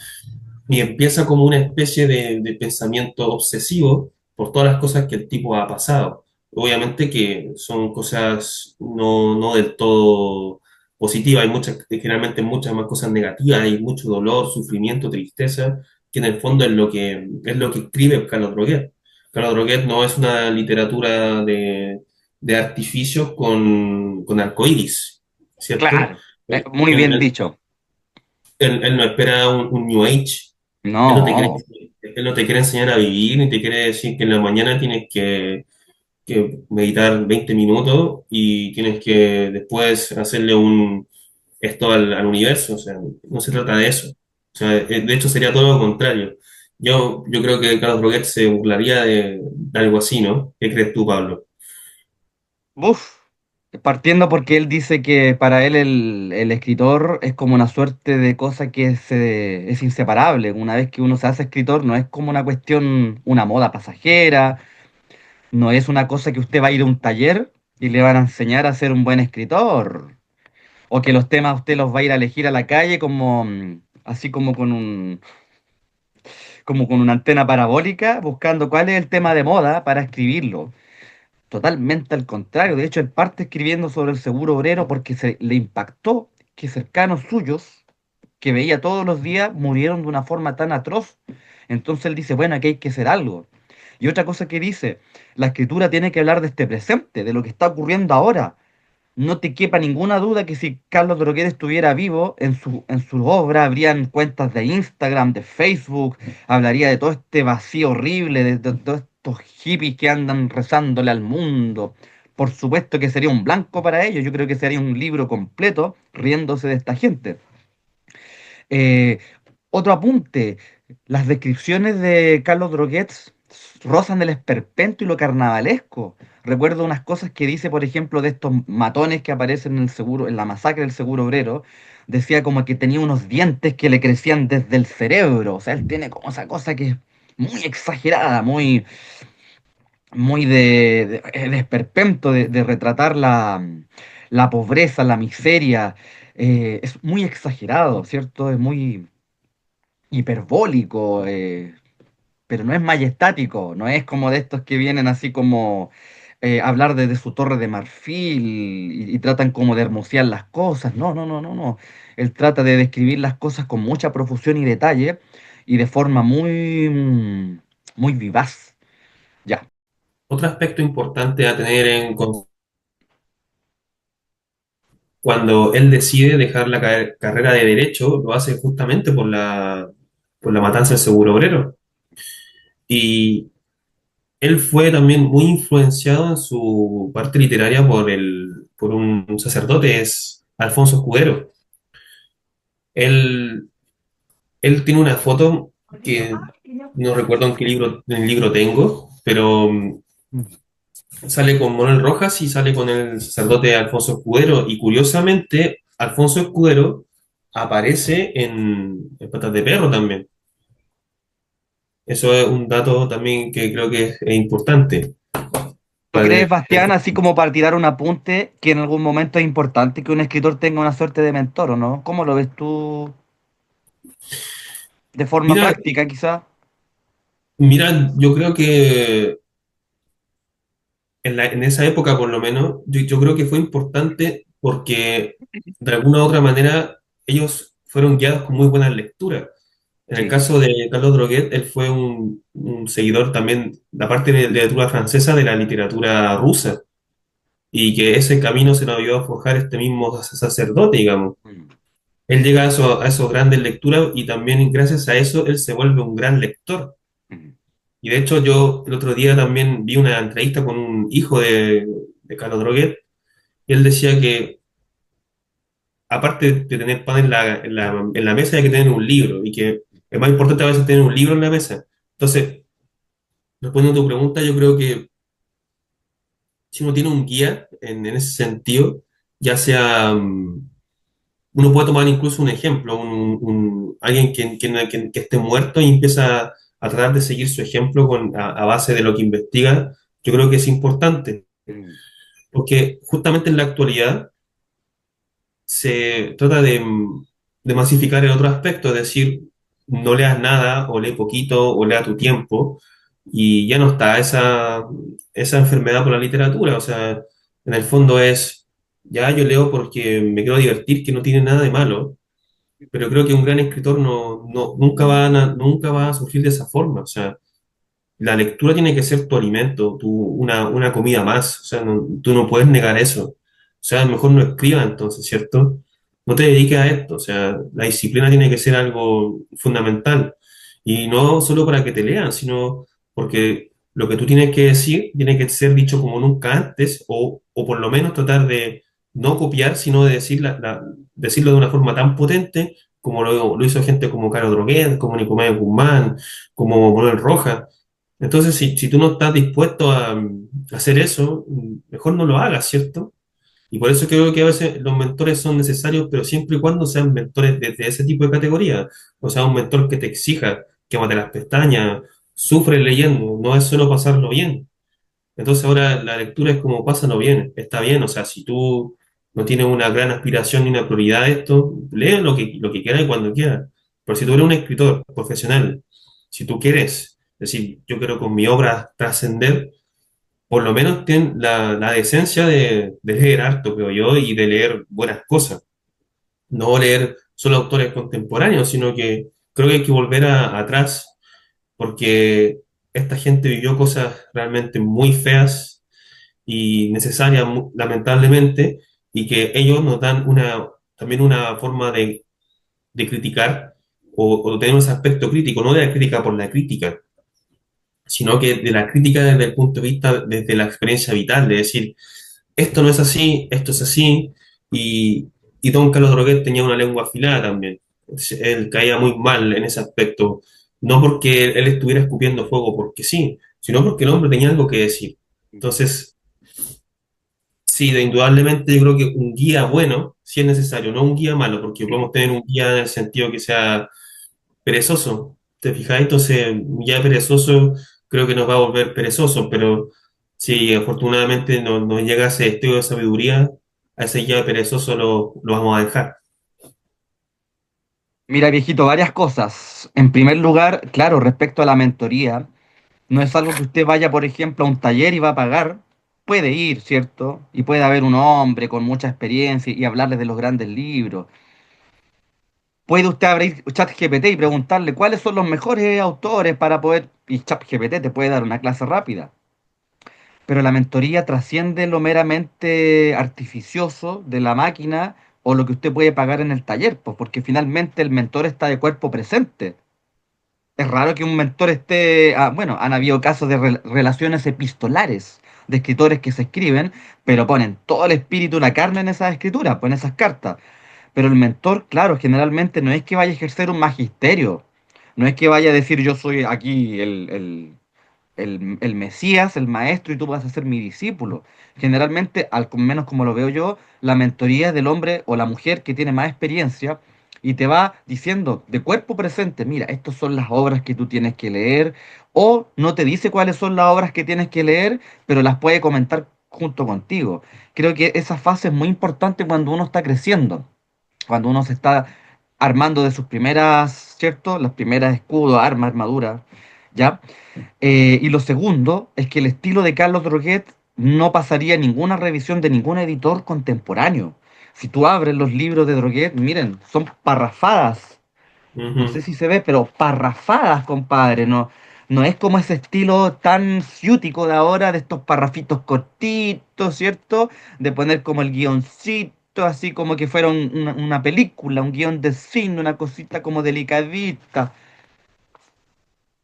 y empieza como una especie de pensamiento obsesivo por todas las cosas que el tipo ha pasado. Obviamente que son cosas no del todo positivas, hay muchas, generalmente muchas más cosas negativas, hay mucho dolor, sufrimiento, tristeza, que en el fondo es lo que escribe Carlos Droguet. Carlos Droguet no es una literatura de artificios con arcoíris, ¿cierto? Claro, Él, muy bien él- dicho. él no espera un New Age. Él no te quiere, No, él no te quiere enseñar a vivir, ni te quiere decir que en la mañana tienes que meditar 20 minutos y tienes que después hacerle esto al universo. O sea, no se trata de eso. O sea, de hecho sería todo lo contrario. Yo creo que Carlos Droguet se burlaría de algo así, ¿no? ¿Qué crees tú, Pablo? uf. Partiendo porque él dice que para él el escritor es como una suerte de cosa que es inseparable. Una vez que uno se hace escritor, no es como una cuestión, una moda pasajera, no es una cosa que usted va a ir a un taller y le van a enseñar a ser un buen escritor. O que los temas usted los va a ir a elegir a la calle como así como con una antena parabólica, buscando cuál es el tema de moda para escribirlo. Totalmente al contrario. De hecho, él parte escribiendo sobre el seguro obrero porque le impactó que cercanos suyos, que veía todos los días, murieron de una forma tan atroz. Entonces él dice, bueno, aquí hay que hacer algo. Y otra cosa que dice, la escritura tiene que hablar de este presente, de lo que está ocurriendo ahora. No te quepa ninguna duda que si Carlos Droguet estuviera vivo, en su obra habrían cuentas de Instagram, de Facebook, hablaría de todo este vacío horrible, de todos estos hippies que andan rezándole al mundo. Por supuesto que sería un blanco para ellos, yo creo que sería un libro completo riéndose de esta gente. Eh, Otro apunte, las descripciones de Carlos Droguet rozan el esperpento y lo carnavalesco. Recuerdo unas cosas que dice, por ejemplo, de estos matones que aparecen en el seguro, en la masacre del seguro obrero. Decía como que tenía unos dientes que le crecían desde el cerebro. O sea, él tiene como esa cosa que es muy exagerada, muy de esperpento, de retratar la pobreza, la miseria. Es muy exagerado, ¿cierto? Es muy hiperbólico, pero no es majestático, no es como de estos que vienen así como hablar de su torre de marfil y tratan como de hermosear las cosas. No, no, no, no, no. Él trata de describir las cosas con mucha profusión y detalle y de forma muy vivaz. Ya. Otro aspecto importante a tener en cuenta cuando él decide dejar la carrera de derecho, lo hace justamente por la matanza del seguro obrero. Y él fue también muy influenciado en su parte literaria por un sacerdote, es Alfonso Escudero. Él, él tiene una foto que no recuerdo en qué libro tengo, pero sale con Manuel Rojas y sale con el sacerdote Alfonso Escudero. Y curiosamente, Alfonso Escudero aparece en Patas de Perro también. Eso es un dato también que creo que es importante. ¿Tú Para crees, tener- Bastián, así como para tirar un apunte, que en algún momento es importante que un escritor tenga una suerte de mentor, o no? ¿Cómo lo ves tú de forma Mira, práctica, quizá? mira, yo creo que en esa época, por lo menos, yo creo que fue importante porque de alguna u otra manera ellos fueron guiados con muy buenas lecturas. En el Sí. caso de Carlos Droguet, él fue un seguidor también, aparte de la literatura francesa, de la literatura rusa, y que ese camino se lo ayudó a forjar este mismo sacerdote, digamos. Mm, Él llega a esos grandes lecturas y también gracias a eso él se vuelve un gran lector. mm. Y de hecho yo el otro día también vi una entrevista con un hijo de Carlos Droguet y él decía que aparte de tener pan en la mesa hay que tener un libro y que es más importante a veces tener un libro en la mesa. Entonces, respondiendo a tu pregunta, yo creo que si uno tiene un guía en ese sentido, ya sea, uno puede tomar incluso un ejemplo, alguien que esté muerto y empieza a tratar de seguir su ejemplo a base de lo que investiga, yo creo que es importante, Mm. Porque justamente en la actualidad se trata de masificar el otro aspecto, es decir, no leas nada o lee poquito o lea tu tiempo y ya no está esa enfermedad por la literatura, o sea, en el fondo es, ya yo leo porque me quiero divertir, que no tiene nada de malo, pero creo que un gran escritor nunca va a surgir de esa forma, o sea, la lectura tiene que ser tu alimento, una comida más. O sea, tú no puedes negar eso. O sea, mejor no escriba entonces, ¿cierto? No te dediques a esto. O sea, la disciplina tiene que ser algo fundamental. Y no solo para que te lean, sino porque lo que tú tienes que decir tiene que ser dicho como nunca antes, o por lo menos tratar de no copiar, sino de decirlo de una forma tan potente como lo hizo gente como Caro Droguet, como Nicomedes Guzmán, como Manuel Rojas. Entonces, si tú no estás dispuesto a hacer eso, mejor no lo hagas, ¿cierto? Y por eso creo que a veces los mentores son necesarios, pero siempre y cuando sean mentores de ese tipo de categoría. O sea, un mentor que te exija, que mate las pestañas, sufre leyendo, no es solo pasarlo bien. Entonces ahora la lectura es como pásalo bien, está bien. O sea, si tú no tienes una gran aspiración ni una prioridad de esto, lee lo que quieras y cuando quieras. Pero si tú eres un escritor profesional, si tú quieres, es decir, yo quiero con mi obra trascender, por lo menos ten la decencia de leer harto, creo yo, y de leer buenas cosas. No leer solo autores contemporáneos, sino que creo que hay que volver atrás, porque esta gente vivió cosas realmente muy feas y necesarias, lamentablemente, y que ellos nos dan también una forma de criticar o tener ese aspecto crítico, no de la crítica por la crítica, sino que de la crítica desde el punto de vista, desde la experiencia vital, de decir, esto no es así, esto es así, y Don Carlos Droguet tenía una lengua afilada también. Él caía muy mal en ese aspecto, no porque él estuviera escupiendo fuego porque sí, sino porque el hombre tenía algo que decir. Entonces, sí, indudablemente yo creo que un guía bueno, sí es necesario, no un guía malo, porque podemos tener un guía en el sentido que sea perezoso. ¿Te fijas? Entonces, ya perezoso, creo que nos va a volver perezosos, pero si afortunadamente nos llega ese estilo de sabiduría, a ese ya perezoso lo vamos a dejar. Mira, viejito, varias cosas. En primer lugar, claro, respecto a la mentoría, no es algo que usted vaya, por ejemplo, a un taller y va a pagar. Puede ir, ¿cierto? Y puede haber un hombre con mucha experiencia y hablarle de los grandes libros. Puede usted abrir ChatGPT y preguntarle cuáles son los mejores autores para poder... Y ChatGPT te puede dar una clase rápida. Pero la mentoría trasciende lo meramente artificioso de la máquina o lo que usted puede pagar en el taller, pues, porque finalmente el mentor está de cuerpo presente. Es raro que un mentor esté, bueno, han habido casos de relaciones epistolares, de escritores que se escriben, pero ponen todo el espíritu, la carne en esas escrituras, pues en esas cartas. Pero el mentor, claro, generalmente no es que vaya a ejercer un magisterio, no es que vaya a decir yo soy aquí el Mesías, el maestro, y tú vas a ser mi discípulo. Generalmente, al menos como lo veo yo, la mentoría es del hombre o la mujer que tiene más experiencia y te va diciendo de cuerpo presente, mira, estas son las obras que tú tienes que leer, o no te dice cuáles son las obras que tienes que leer, pero las puede comentar junto contigo. Creo que esa fase es muy importante cuando uno está creciendo, cuando uno se está armando de sus primeras, ¿cierto? Las primeras escudos, armas, armaduras, ¿ya? Y lo segundo es que el estilo de Carlos Droguet no pasaría ninguna revisión de ningún editor contemporáneo. Si tú abres los libros de Droguet, miren, son parrafadas. No sé Ujú. si se ve, pero parrafadas, compadre. No, no es como ese estilo tan ciútico de ahora, de estos parrafitos cortitos, ¿cierto? De poner como el guioncito, así como que fuera una película, un guión de cine, una cosita como delicadita.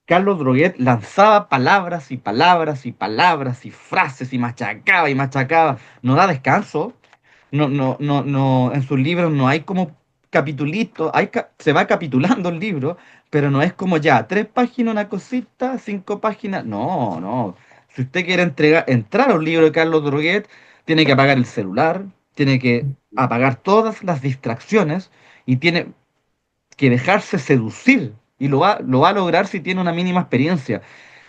Carlos Droguet lanzaba palabras y palabras y palabras y frases y machacaba y machacaba. No da descanso. No, no, no, no. En sus libros no hay como capitulitos. Se va capitulando el libro, pero no es como ya, 3 páginas, una cosita, 5 páginas. No, no. Si usted quiere entrar a un libro de Carlos Droguet, tiene que apagar el celular, tiene que apagar todas las distracciones y tiene que dejarse seducir. Y lo va a lograr si tiene una mínima experiencia.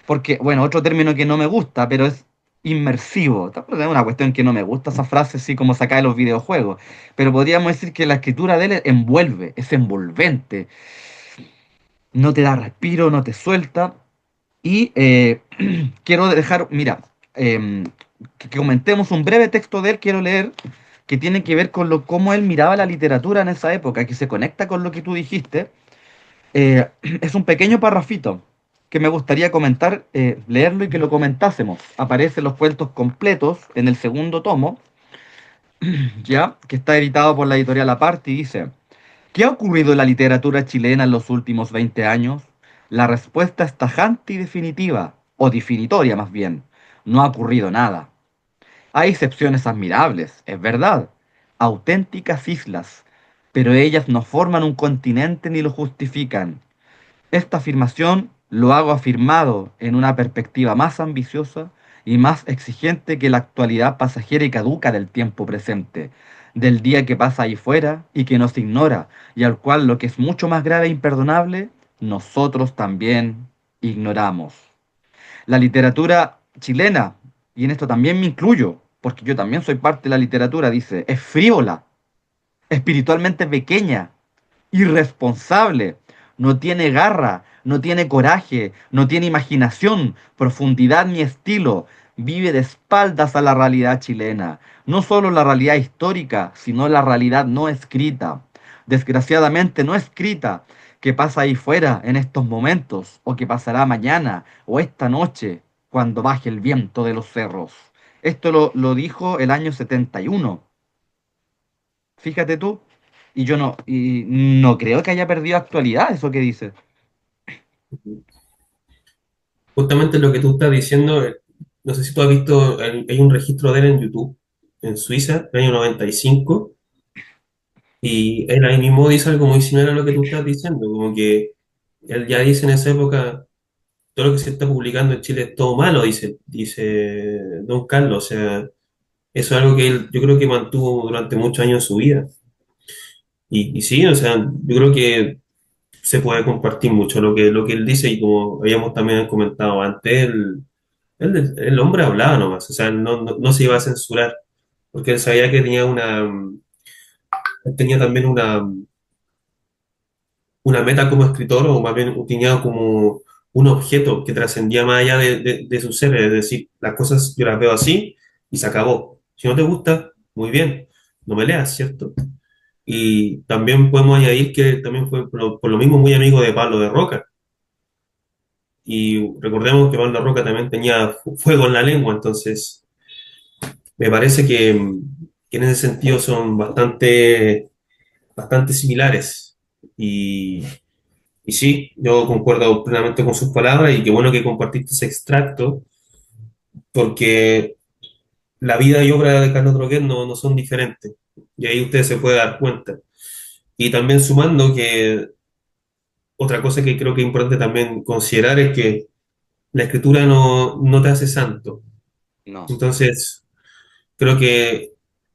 Porque, bueno, otro término que no me gusta, pero es inmersivo. Es una cuestión que no me gusta esa frase, así como sacar de los videojuegos, pero podríamos decir que la escritura de él envuelve, es envolvente, no te da respiro, no te suelta. Y quiero dejar, mira, que comentemos un breve texto de él, quiero leer, que tiene que ver con cómo él miraba la literatura en esa época, que se conecta con lo que tú dijiste. Es un pequeño parrafito que me gustaría comentar, leerlo y que lo comentásemos. Aparecen los cuentos completos en el segundo tomo, ya, que está editado por la editorial Aparte y dice, ¿qué ha ocurrido en la literatura chilena en los últimos 20 años? La respuesta es tajante y definitiva, o definitoria más bien. No ha ocurrido nada. Hay excepciones admirables, es verdad, auténticas islas, pero ellas no forman un continente ni lo justifican. Esta afirmación lo hago afirmado en una perspectiva más ambiciosa y más exigente que la actualidad pasajera y caduca del tiempo presente, del día que pasa ahí fuera y que nos ignora, y al cual lo que es mucho más grave e imperdonable, nosotros también ignoramos. La literatura chilena, y en esto también me incluyo, porque yo también soy parte de la literatura, dice, es frívola, espiritualmente pequeña, irresponsable, no tiene garra, no tiene coraje, no tiene imaginación, profundidad ni estilo, vive de espaldas a la realidad chilena, no solo la realidad histórica, sino la realidad no escrita, desgraciadamente no escrita, que pasa ahí fuera en estos momentos, o que pasará mañana o esta noche, cuando baje el viento de los cerros. Esto lo dijo el año 71. Fíjate tú, y no creo que haya perdido actualidad eso que dice. Justamente lo que tú estás diciendo, no sé si tú has visto, hay un registro de él en YouTube, en Suiza, del año 95, y él ahí mismo dice algo muy similar a lo que tú estás diciendo, como que él ya dice en esa época, todo lo que se está publicando en Chile es todo malo, dice Don Carlos, o sea, eso es algo que él, yo creo que mantuvo durante muchos años de su vida. Y sí, o sea, yo creo que se puede compartir mucho lo que él dice y como habíamos también comentado antes, el hombre hablaba nomás, o sea, él no se iba a censurar, porque él sabía que él tenía también una meta como escritor, o más bien tenía como un objeto que trascendía más allá de su ser, es decir, las cosas yo las veo así y se acabó. Si no te gusta, muy bien, no me leas, ¿cierto? Y también podemos añadir que también fue por lo mismo muy amigo de Pablo de Roca. Y recordemos que Pablo de Roca también tenía fuego en la lengua, entonces me parece que en ese sentido son bastante similares. Y sí, yo concuerdo plenamente con sus palabras y qué bueno que compartiste ese extracto, porque la vida y obra de Carlos Droguet no son diferentes. Y ahí usted se puede dar cuenta. Y también sumando que otra cosa que creo que es importante también considerar es que la escritura no te hace santo. No, Entonces, creo que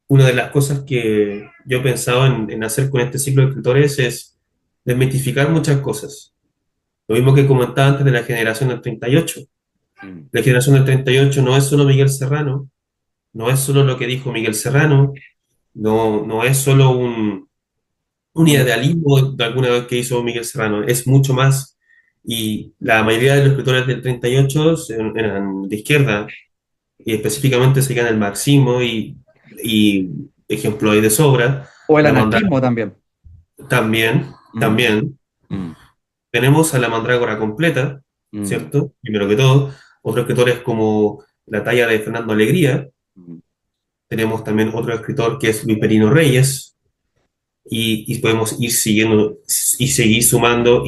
una de las cosas que yo he pensado en hacer con este ciclo de escritores es desmitificar muchas cosas. Lo mismo que comentaba antes de la generación del 38. mm, La generación del 38 no es solo Miguel Serrano, no es solo lo que dijo Miguel Serrano, no es solo un idealismo de alguna vez que hizo Miguel Serrano, es mucho más. Y la mayoría de los escritores del 38 eran de izquierda, y específicamente seguían el marxismo, y ejemplo hay de sobra, o el la mandrágora anarquismo también. también, Mm, también. mm, Tenemos a la mandrágora completa, mm, ¿cierto? Primero que todo, otros escritores como la talla de Fernando Alegría, mm. tenemos también otro escritor que es Luis Perino Reyes, y podemos ir siguiendo y seguir sumando,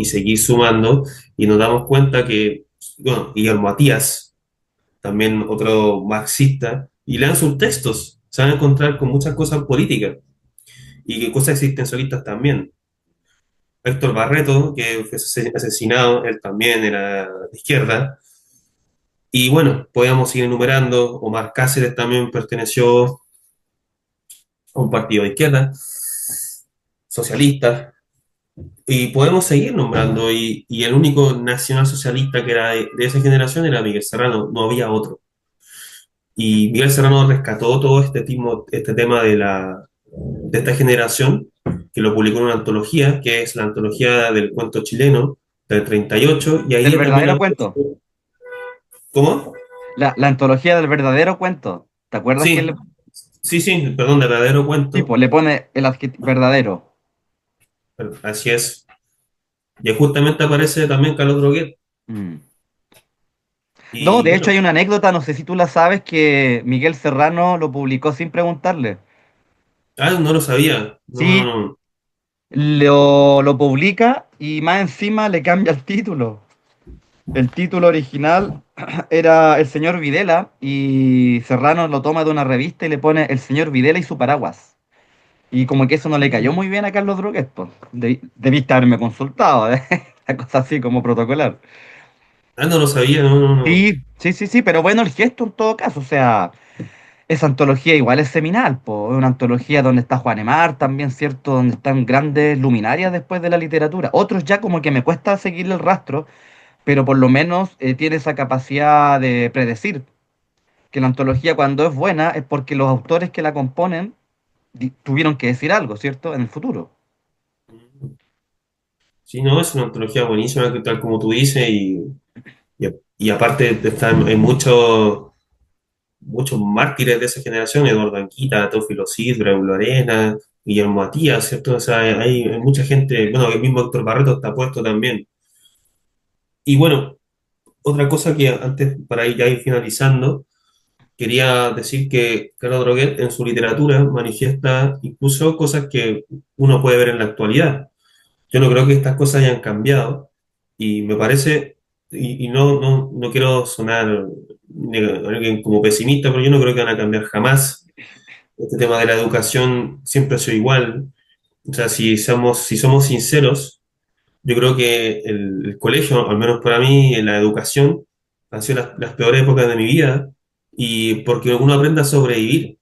y nos damos cuenta que, bueno, Guillermo Matías, también otro marxista, y lean sus textos, se van a encontrar con muchas cosas políticas y que cosas existencialistas también. Héctor Barreto, que fue asesinado, él también era de izquierda, y bueno, podíamos seguir enumerando. Omar Cáceres también perteneció a un partido de izquierda, socialista. Y podemos seguir nombrando, y el único nacional socialista que era de esa generación era Miguel Serrano, no había otro. Y Miguel Serrano rescató todo este tema de esta generación, que lo publicó en una antología, que es la antología del cuento chileno del 38, y Del ahí también verdadero habla. cuento. ¿Cómo? La antología del verdadero cuento. ¿Te acuerdas que Sí, sí, perdón, de verdadero cuento, tipo, le pone el adjetivo verdadero? pero así es. Y justamente aparece también Carlos Droguet. Mm. No, Y de hecho bueno, hay una anécdota, no sé si tú la sabes, que Miguel Serrano lo publicó sin preguntarle. no lo sabía. No, Sí, no, no. lo publica y más encima le cambia el título. El título original era El señor Videla y Serrano lo toma de una revista y le pone El señor Videla y su paraguas. Y como que eso no le cayó muy bien a Carlos Druquet, pues. Debiste haberme consultado, ¿eh? Una cosa así como protocolar. No lo sabía, no, no, no. Sí, pero bueno, el gesto en todo caso, o sea, esa antología igual es seminal, pues, es una antología donde está Juan Emar también, ¿cierto? Donde están grandes luminarias después de la literatura. Otros ya como que me cuesta seguirle el rastro, pero por lo menos tiene esa capacidad de predecir que la antología cuando es buena es porque los autores que la componen tuvieron que decir algo, ¿cierto? En el futuro. Sí, no, es una antología buenísima, que tal como tú dices, y, y aparte están hay muchos mártires de esa generación, Eduardo Anquita, Teófilo Sidra, Eulo Arena, Guillermo Matías, ¿cierto? O sea, hay mucha gente, bueno, el mismo Héctor Barreto está puesto también. Y bueno, otra cosa que antes, para ir ya ir finalizando, quería decir que Carlos Droguet en su literatura manifiesta incluso cosas que uno puede ver en la actualidad. Yo no creo que estas cosas hayan cambiado y me parece, y no quiero sonar alguien como pesimista, pero yo no creo que van a cambiar jamás. Este tema de la educación siempre ha sido igual. O sea, si somos sinceros, yo creo que el colegio, al menos para mí, en la educación, han sido las peores épocas de mi vida y porque uno aprende a sobrevivir,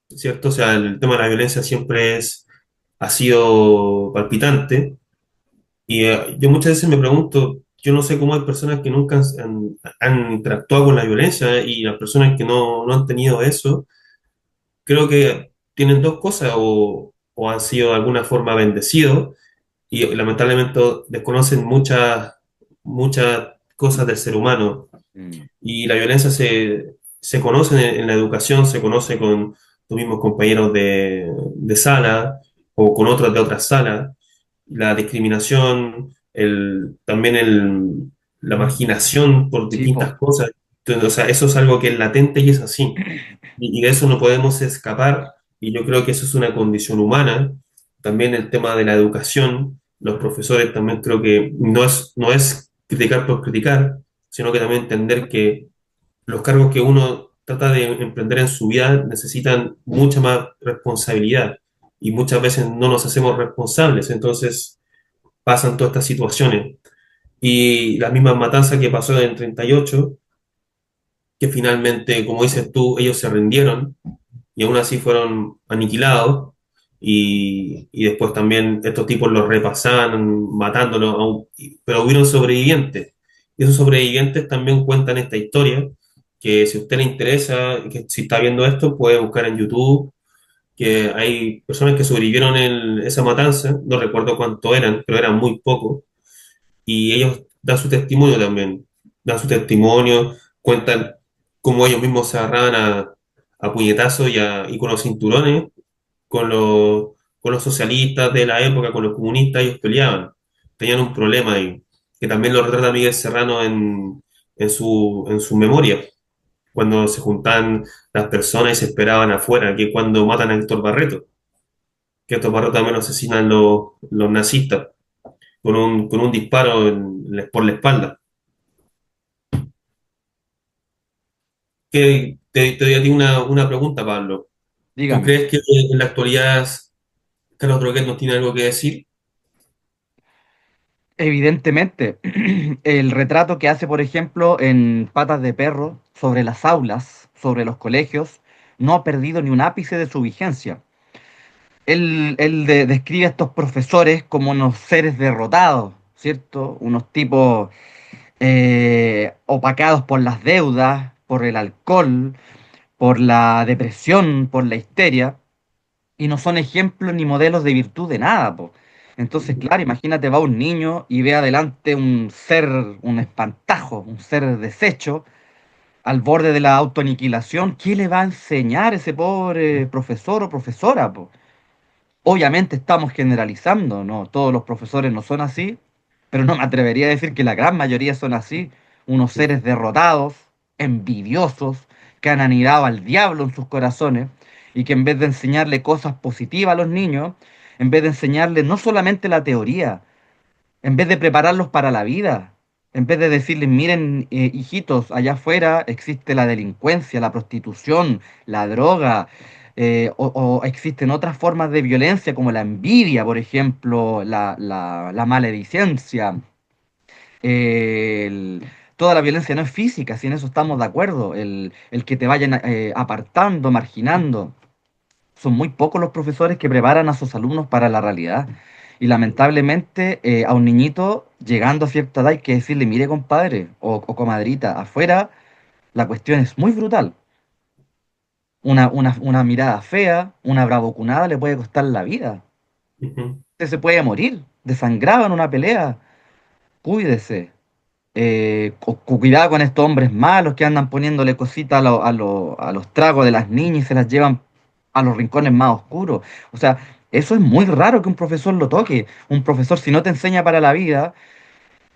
¿cierto? O sea, el tema de la violencia siempre ha sido palpitante y yo muchas veces me pregunto, yo no sé cómo hay personas que nunca han interactuado con la violencia y las personas que no han tenido eso, creo que tienen dos cosas, o han sido de alguna forma bendecidos y lamentablemente desconocen muchas cosas del ser humano. Mm. Y la violencia se conoce en la educación, se conoce con tus mismos compañeros de sala o con otros de otras salas. La discriminación, también la marginación por Sí, po. distintas cosas. Entonces, o sea, eso es algo que es latente y es así. Y de eso no podemos escapar. Y yo creo que eso es una condición humana. También el tema de la educación, los profesores también creo que no es criticar por criticar, sino que también entender que los cargos que uno trata de emprender en su vida necesitan mucha más responsabilidad y muchas veces no nos hacemos responsables, entonces pasan todas estas situaciones. Y la misma matanza que pasó en 38, que finalmente, como dices tú, ellos se rindieron y aún así fueron aniquilados. Y después también estos tipos los repasaban matándolos, pero hubieron sobrevivientes. Y esos sobrevivientes también cuentan esta historia, que si a usted le interesa, que si está viendo esto, puede buscar en YouTube, que hay personas que sobrevivieron en esa matanza, no recuerdo cuánto eran, pero eran muy pocos, y ellos dan su testimonio también, dan su testimonio, cuentan cómo ellos mismos se agarraban a puñetazos y con los cinturones, con con los socialistas de la época, con los comunistas, ellos peleaban, tenían un problema ahí, que también lo retrata Miguel Serrano en su memoria, cuando se juntaban las personas y se esperaban afuera, que es cuando matan a Héctor Barreto, que Héctor Barreto también lo asesinan los nazistas con un disparo por la espalda. Te doy a ti una pregunta, Pablo. ¿Tú Dígame. crees que en la actualidad Carlos Droguet nos tiene algo que decir? Evidentemente, el retrato que hace, por ejemplo, en Patas de Perro sobre las aulas, sobre los colegios, no ha perdido ni un ápice de su vigencia. Él describe a estos profesores como unos seres derrotados, ¿cierto? Unos tipos opacados por las deudas, por el alcohol, por la depresión, por la histeria, y no son ejemplos ni modelos de virtud de nada, po. Entonces, claro, imagínate, va un niño y ve adelante un ser, un espantajo, un ser deshecho, al borde de la autoaniquilación. ¿Qué le va a enseñar ese pobre profesor o profesora, po? Obviamente estamos generalizando, ¿no? Todos los profesores no son así, pero no me atrevería a decir que la gran mayoría son así, unos seres derrotados, envidiosos, que han anidado al diablo en sus corazones y que en vez de enseñarle cosas positivas a los niños, en vez de enseñarles no solamente la teoría, en vez de prepararlos para la vida, en vez de decirles, miren, hijitos, allá afuera existe la delincuencia, la prostitución, la droga, o existen otras formas de violencia como la envidia, por ejemplo, la maledicencia. Toda la violencia no es física, si en eso estamos de acuerdo. El que te vayan apartando, marginando. Son muy pocos los profesores que preparan a sus alumnos para la realidad. Y lamentablemente a un niñito llegando a cierta edad hay que decirle, mire compadre o comadrita, afuera la cuestión es muy brutal. Una mirada fea, una bravuconada le puede costar la vida. Ujú. Usted se puede morir, desangrado en una pelea. Cuídese. Cuidado con estos hombres malos que andan poniéndole cositas a los tragos de las niñas y se las llevan a los rincones más oscuros. O sea, eso es muy raro que un profesor lo toque. Un profesor, si no te enseña para la vida,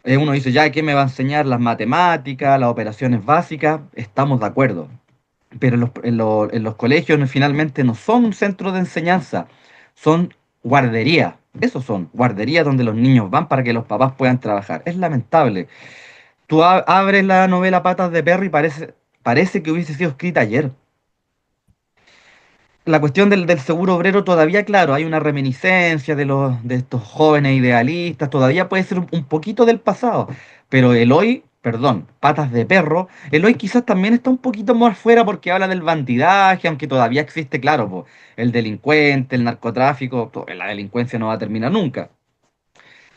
uno dice, ya, ¿qué me va a enseñar? Las matemáticas, las operaciones básicas, estamos de acuerdo. Pero en los colegios finalmente no son un centro de enseñanza, son guarderías. Esos son guarderías donde los niños van para que los papás puedan trabajar. Es lamentable. Tú abres la novela Patas de Perro y parece que hubiese sido escrita ayer. La cuestión del seguro obrero todavía, claro, hay una reminiscencia de estos jóvenes idealistas, todavía puede ser un poquito del pasado, pero el hoy, perdón, Patas de Perro, el hoy quizás también está un poquito más fuera porque habla del bandidaje, aunque todavía existe, claro, po, el delincuente, el narcotráfico, la delincuencia no va a terminar nunca.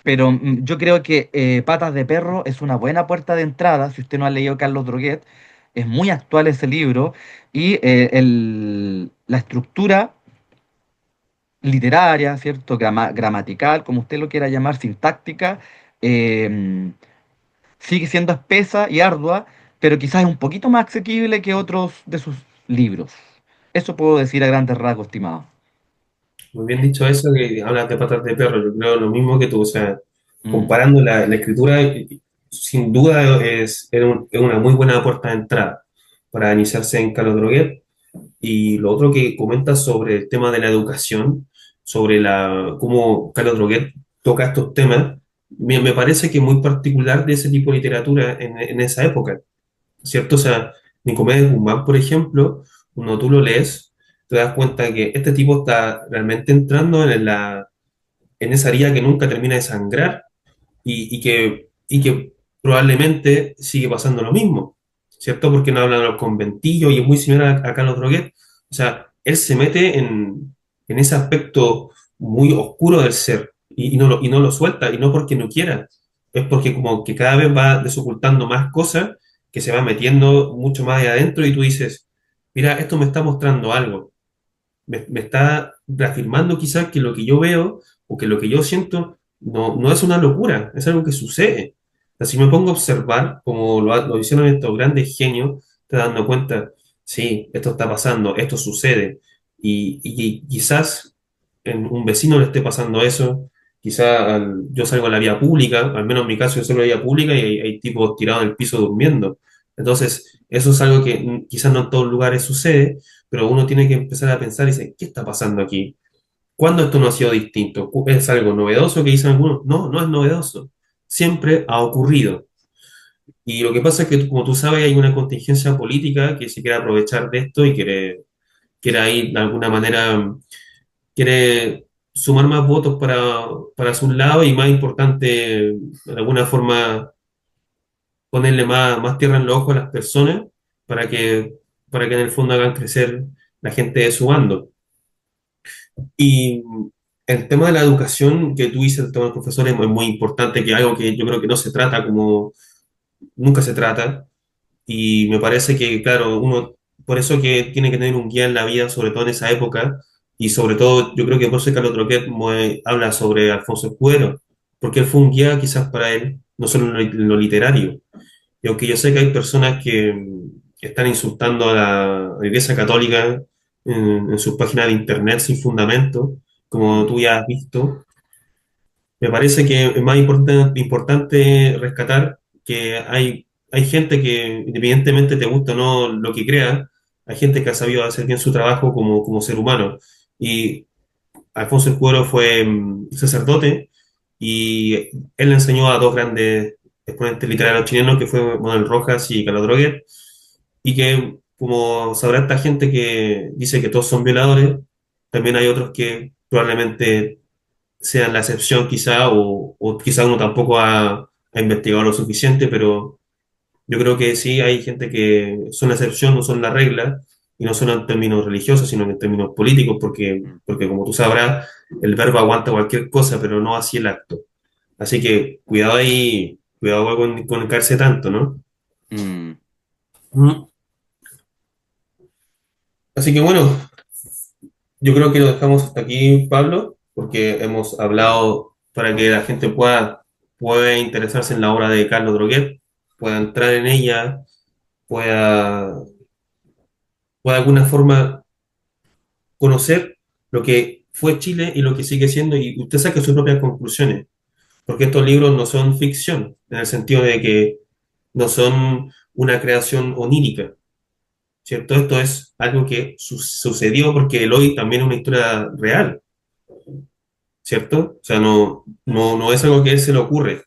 Pero yo creo que Patas de Perro es una buena puerta de entrada. Si usted no ha leído Carlos Droguet, es muy actual ese libro y la estructura literaria, ¿cierto? Gramatical, como usted lo quiera llamar, sintáctica, eh, sigue siendo espesa y ardua, pero quizás es un poquito más asequible que otros de sus libros. Eso puedo decir a grandes rasgos, estimado. Muy bien dicho eso, que hablas de patas de perro, yo creo lo mismo que tú, o sea, Mm, comparando la escritura, sin duda es una muy buena puerta de entrada para iniciarse en Carlos Droguet. Y lo otro que comentas sobre el tema de la educación, sobre cómo Carlos Droguet toca estos temas, me parece que es muy particular de ese tipo de literatura en esa época, ¿cierto? O sea, Nicomedes Guzmán, por ejemplo, cuando tú lo lees, te das cuenta que este tipo está realmente entrando en esa herida que nunca termina de sangrar y que probablemente sigue pasando lo mismo, ¿cierto? Porque no hablan de los conventillos y es muy similar a Carlos Droguet. O sea, él se mete en ese aspecto muy oscuro del ser y no lo suelta, y no porque no quiera, es porque como que cada vez va desocultando más cosas, que se va metiendo mucho más ahí adentro y tú dices, mira, esto me está mostrando algo, me está reafirmando quizás que lo que yo veo o que lo que yo siento no es una locura, es algo que sucede. O sea, si me pongo a observar, como lo hicieron estos grandes genios, te das dando cuenta, sí, esto está pasando, esto sucede, y quizás en un vecino le esté pasando eso, quizás yo salgo a la vía pública, al menos en mi caso yo salgo a la vía pública y hay tipos tirados en el piso durmiendo. Entonces, eso es algo que quizás no en todos lugares sucede, pero uno tiene que empezar a pensar y decir, ¿qué está pasando aquí? ¿Cuándo esto no ha sido distinto? ¿Es algo novedoso que dicen algunos? No, no es novedoso. Siempre ha ocurrido. Y lo que pasa es que, como tú sabes, hay una contingencia política que se quiere aprovechar de esto y quiere ahí, de alguna manera, quiere sumar más votos para su lado y, más importante, de alguna forma, ponerle más tierra en los ojos a las personas para que, para que en el fondo hagan crecer la gente de su bando. Y el tema de la educación que tú dices, el tema del profesor, es muy importante, que es algo que yo creo que no se trata, nunca se trata. Y me parece que, claro, uno por eso que tiene que tener un guía en la vida, sobre todo en esa época, y sobre todo yo creo que por eso Carlos Troquet habla sobre Alfonso Escudero, porque él fue un guía quizás para él, no solo en lo literario. Y aunque yo sé que hay personas que están insultando a la Iglesia Católica en sus páginas de internet sin fundamento, como Mm. tú ya has visto, me parece que es más importante rescatar que hay gente que, independientemente te gusta o no lo que crea, hay gente que ha sabido hacer bien su trabajo como ser humano. Y Alfonso Escudero fue sacerdote y él le enseñó a dos grandes exponentes literarios chilenos, que fue Manuel Rojas y Carlos Droguet, y que, como sabrá esta gente que dice que todos son violadores, también hay otros que probablemente sean la excepción quizá, o quizá uno tampoco ha investigado lo suficiente, pero yo creo que sí hay gente que son la excepción, no son la regla, y no solo en términos religiosos, sino en términos políticos, porque como tú sabrás, el verbo aguanta cualquier cosa, pero no así el acto. Así que cuidado ahí, cuidado con caerse tanto, ¿no? Mm. Ujú. Así que bueno, yo creo que lo dejamos hasta aquí, Pablo, porque hemos hablado para que la gente pueda interesarse en la obra de Carlos Droguet, pueda entrar en ella, pueda, pueda de alguna forma conocer lo que fue Chile y lo que sigue siendo, y usted saque sus propias conclusiones, porque estos libros no son ficción, en el sentido de que no son una creación onírica, ¿cierto? Esto es algo que sucedió porque el hoy también es una historia real, ¿cierto? O sea, no es algo que a él se le ocurre.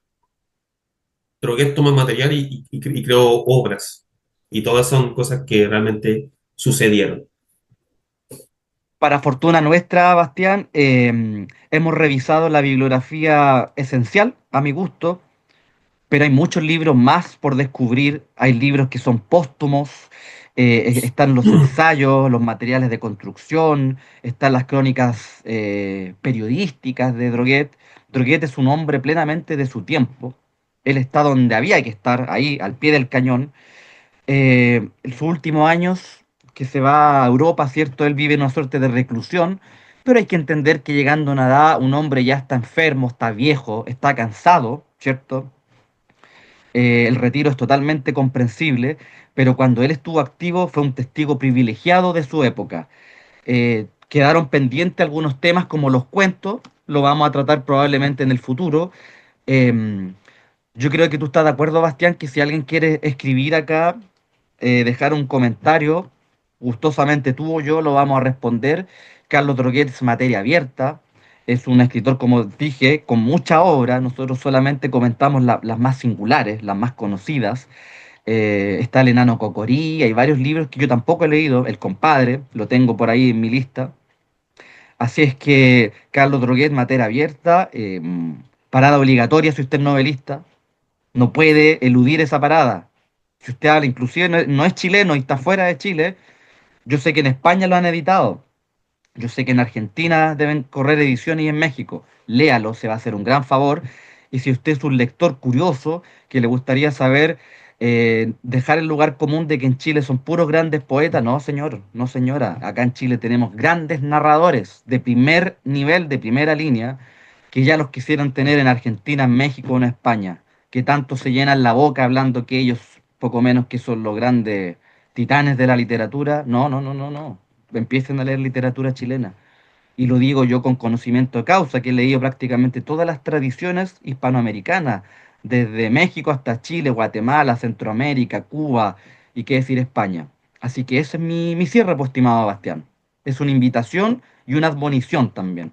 Droguet toma material y creó obras, y todas son cosas que realmente sucedieron. Para fortuna nuestra, Bastián, hemos revisado la bibliografía esencial, a mi gusto, pero hay muchos libros más por descubrir. Hay libros que son póstumos, están los ensayos, los materiales de construcción, están las crónicas periodísticas de Droguet. Droguet es un hombre plenamente de su tiempo. Él está donde había que estar, ahí, al pie del cañón. En sus últimos años, que se va a Europa, ¿cierto? Él vive en una suerte de reclusión, pero hay que entender que llegando a una edad, un hombre ya está enfermo, está viejo, está cansado, ¿cierto? El retiro es totalmente comprensible, pero cuando él estuvo activo fue un testigo privilegiado de su época. Quedaron pendientes algunos temas como los cuentos, lo vamos a tratar probablemente en el futuro. Em, yo creo que tú estás de acuerdo, Bastián, que si alguien quiere escribir acá, dejar un comentario, gustosamente tú o yo lo vamos a responder. Carlos Droguet es materia abierta, es un escritor, como dije, con mucha obra. Nosotros solamente comentamos las más singulares, las más conocidas. Está El Enano Cocorí, hay varios libros que yo tampoco he leído. El Compadre, lo tengo por ahí en mi lista. Así es que Carlos Droguet, materia abierta, parada obligatoria si usted es novelista, no puede eludir esa parada. Si usted habla, inclusive no es chileno y está fuera de Chile, yo sé que en España lo han editado, yo sé que en Argentina deben correr ediciones y en México. Léalo, se va a hacer un gran favor. Y si usted es un lector curioso que le gustaría saber, dejar el lugar común de que en Chile son puros grandes poetas, no señor, no señora. Acá en Chile tenemos grandes narradores de primer nivel, de primera línea, que ya los quisieran tener en Argentina, en México o en España, que tanto se llenan la boca hablando que ellos, poco menos que son los grandes titanes de la literatura. No, no, no, no, no. Empiecen a leer literatura chilena. Y lo digo yo con conocimiento de causa, que he leído prácticamente todas las tradiciones hispanoamericanas, desde México hasta Chile, Guatemala, Centroamérica, Cuba y qué decir España. Así que ese es mi cierre, pues, estimado Bastián. Es una invitación y una admonición también.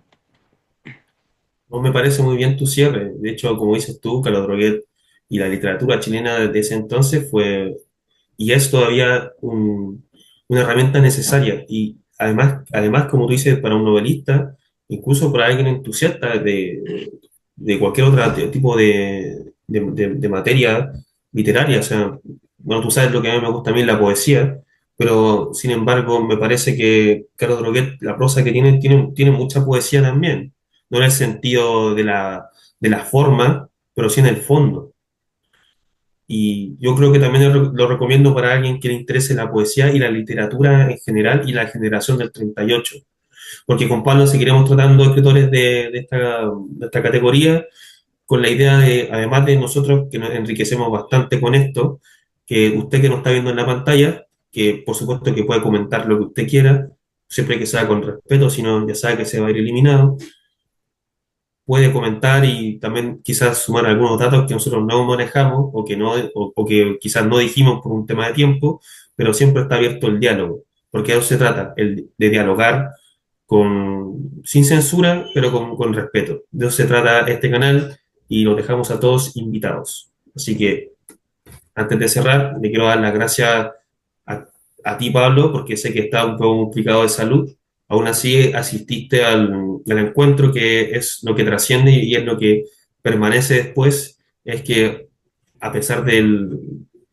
No me parece muy bien tu cierre. De hecho, como dices tú, Carlos Droguet y la literatura chilena desde ese entonces fue y es todavía una herramienta necesaria. Y además, como tú dices, para un novelista, incluso para alguien entusiasta de cualquier otro tipo de materia literaria. O sea, bueno, tú sabes lo que a mí me gusta a mí, la poesía, pero sin embargo, me parece que Carlos Droguet, la prosa que tiene mucha poesía también. No en el sentido de la forma, pero sí en el fondo. y yo creo que también lo recomiendo para alguien que le interese la poesía y la literatura en general y la generación del 38, porque con Pablo seguiremos tratando escritores de esta categoría con la idea de, además de nosotros, que nos enriquecemos bastante con esto, que usted que nos está viendo en la pantalla, que por supuesto que puede comentar lo que usted quiera, siempre que sea con respeto, si no ya sabe que se va a ir eliminado, puede comentar y también quizás sumar algunos datos que nosotros no manejamos o que, no, o que quizás no dijimos por un tema de tiempo, pero siempre está abierto el diálogo, porque de eso se trata, de dialogar sin censura, pero con respeto. De eso se trata este canal y los dejamos a todos invitados. Así que antes de cerrar, le quiero dar las gracias a, a ti, Pablo, porque sé que está un poco complicado de salud. Aún así, asististe al encuentro, que es lo que trasciende y es lo que permanece después, es que a pesar de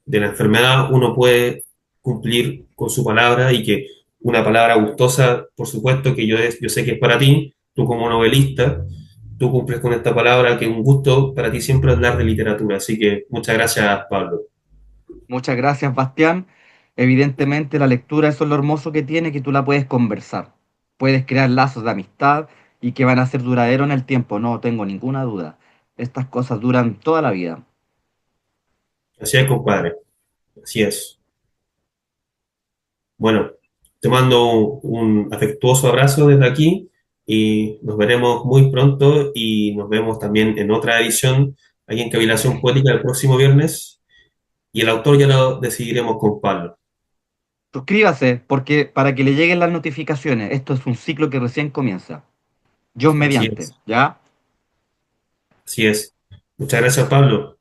la enfermedad, uno puede cumplir con su palabra y que una palabra gustosa, por supuesto, que yo sé que es para ti, tú como novelista, tú cumples con esta palabra, que es un gusto para ti siempre hablar de literatura. Así que muchas gracias, Pablo. Muchas gracias, Bastián. Evidentemente la lectura, eso es lo hermoso que tiene, que tú la puedes conversar. Puedes crear lazos de amistad y que van a ser duraderos en el tiempo, no tengo ninguna duda. Estas cosas duran toda la vida. Así es, compadre. Así es. Bueno, te mando un afectuoso abrazo desde aquí y nos veremos muy pronto y nos vemos también en otra edición aquí en Cavilación Poética el próximo viernes y el autor ya lo decidiremos con Pablo. Suscríbase porque para que le lleguen las notificaciones, esto es un ciclo que recién comienza. Dios Así mediante, es, ¿ya? así es. Muchas gracias, Pablo.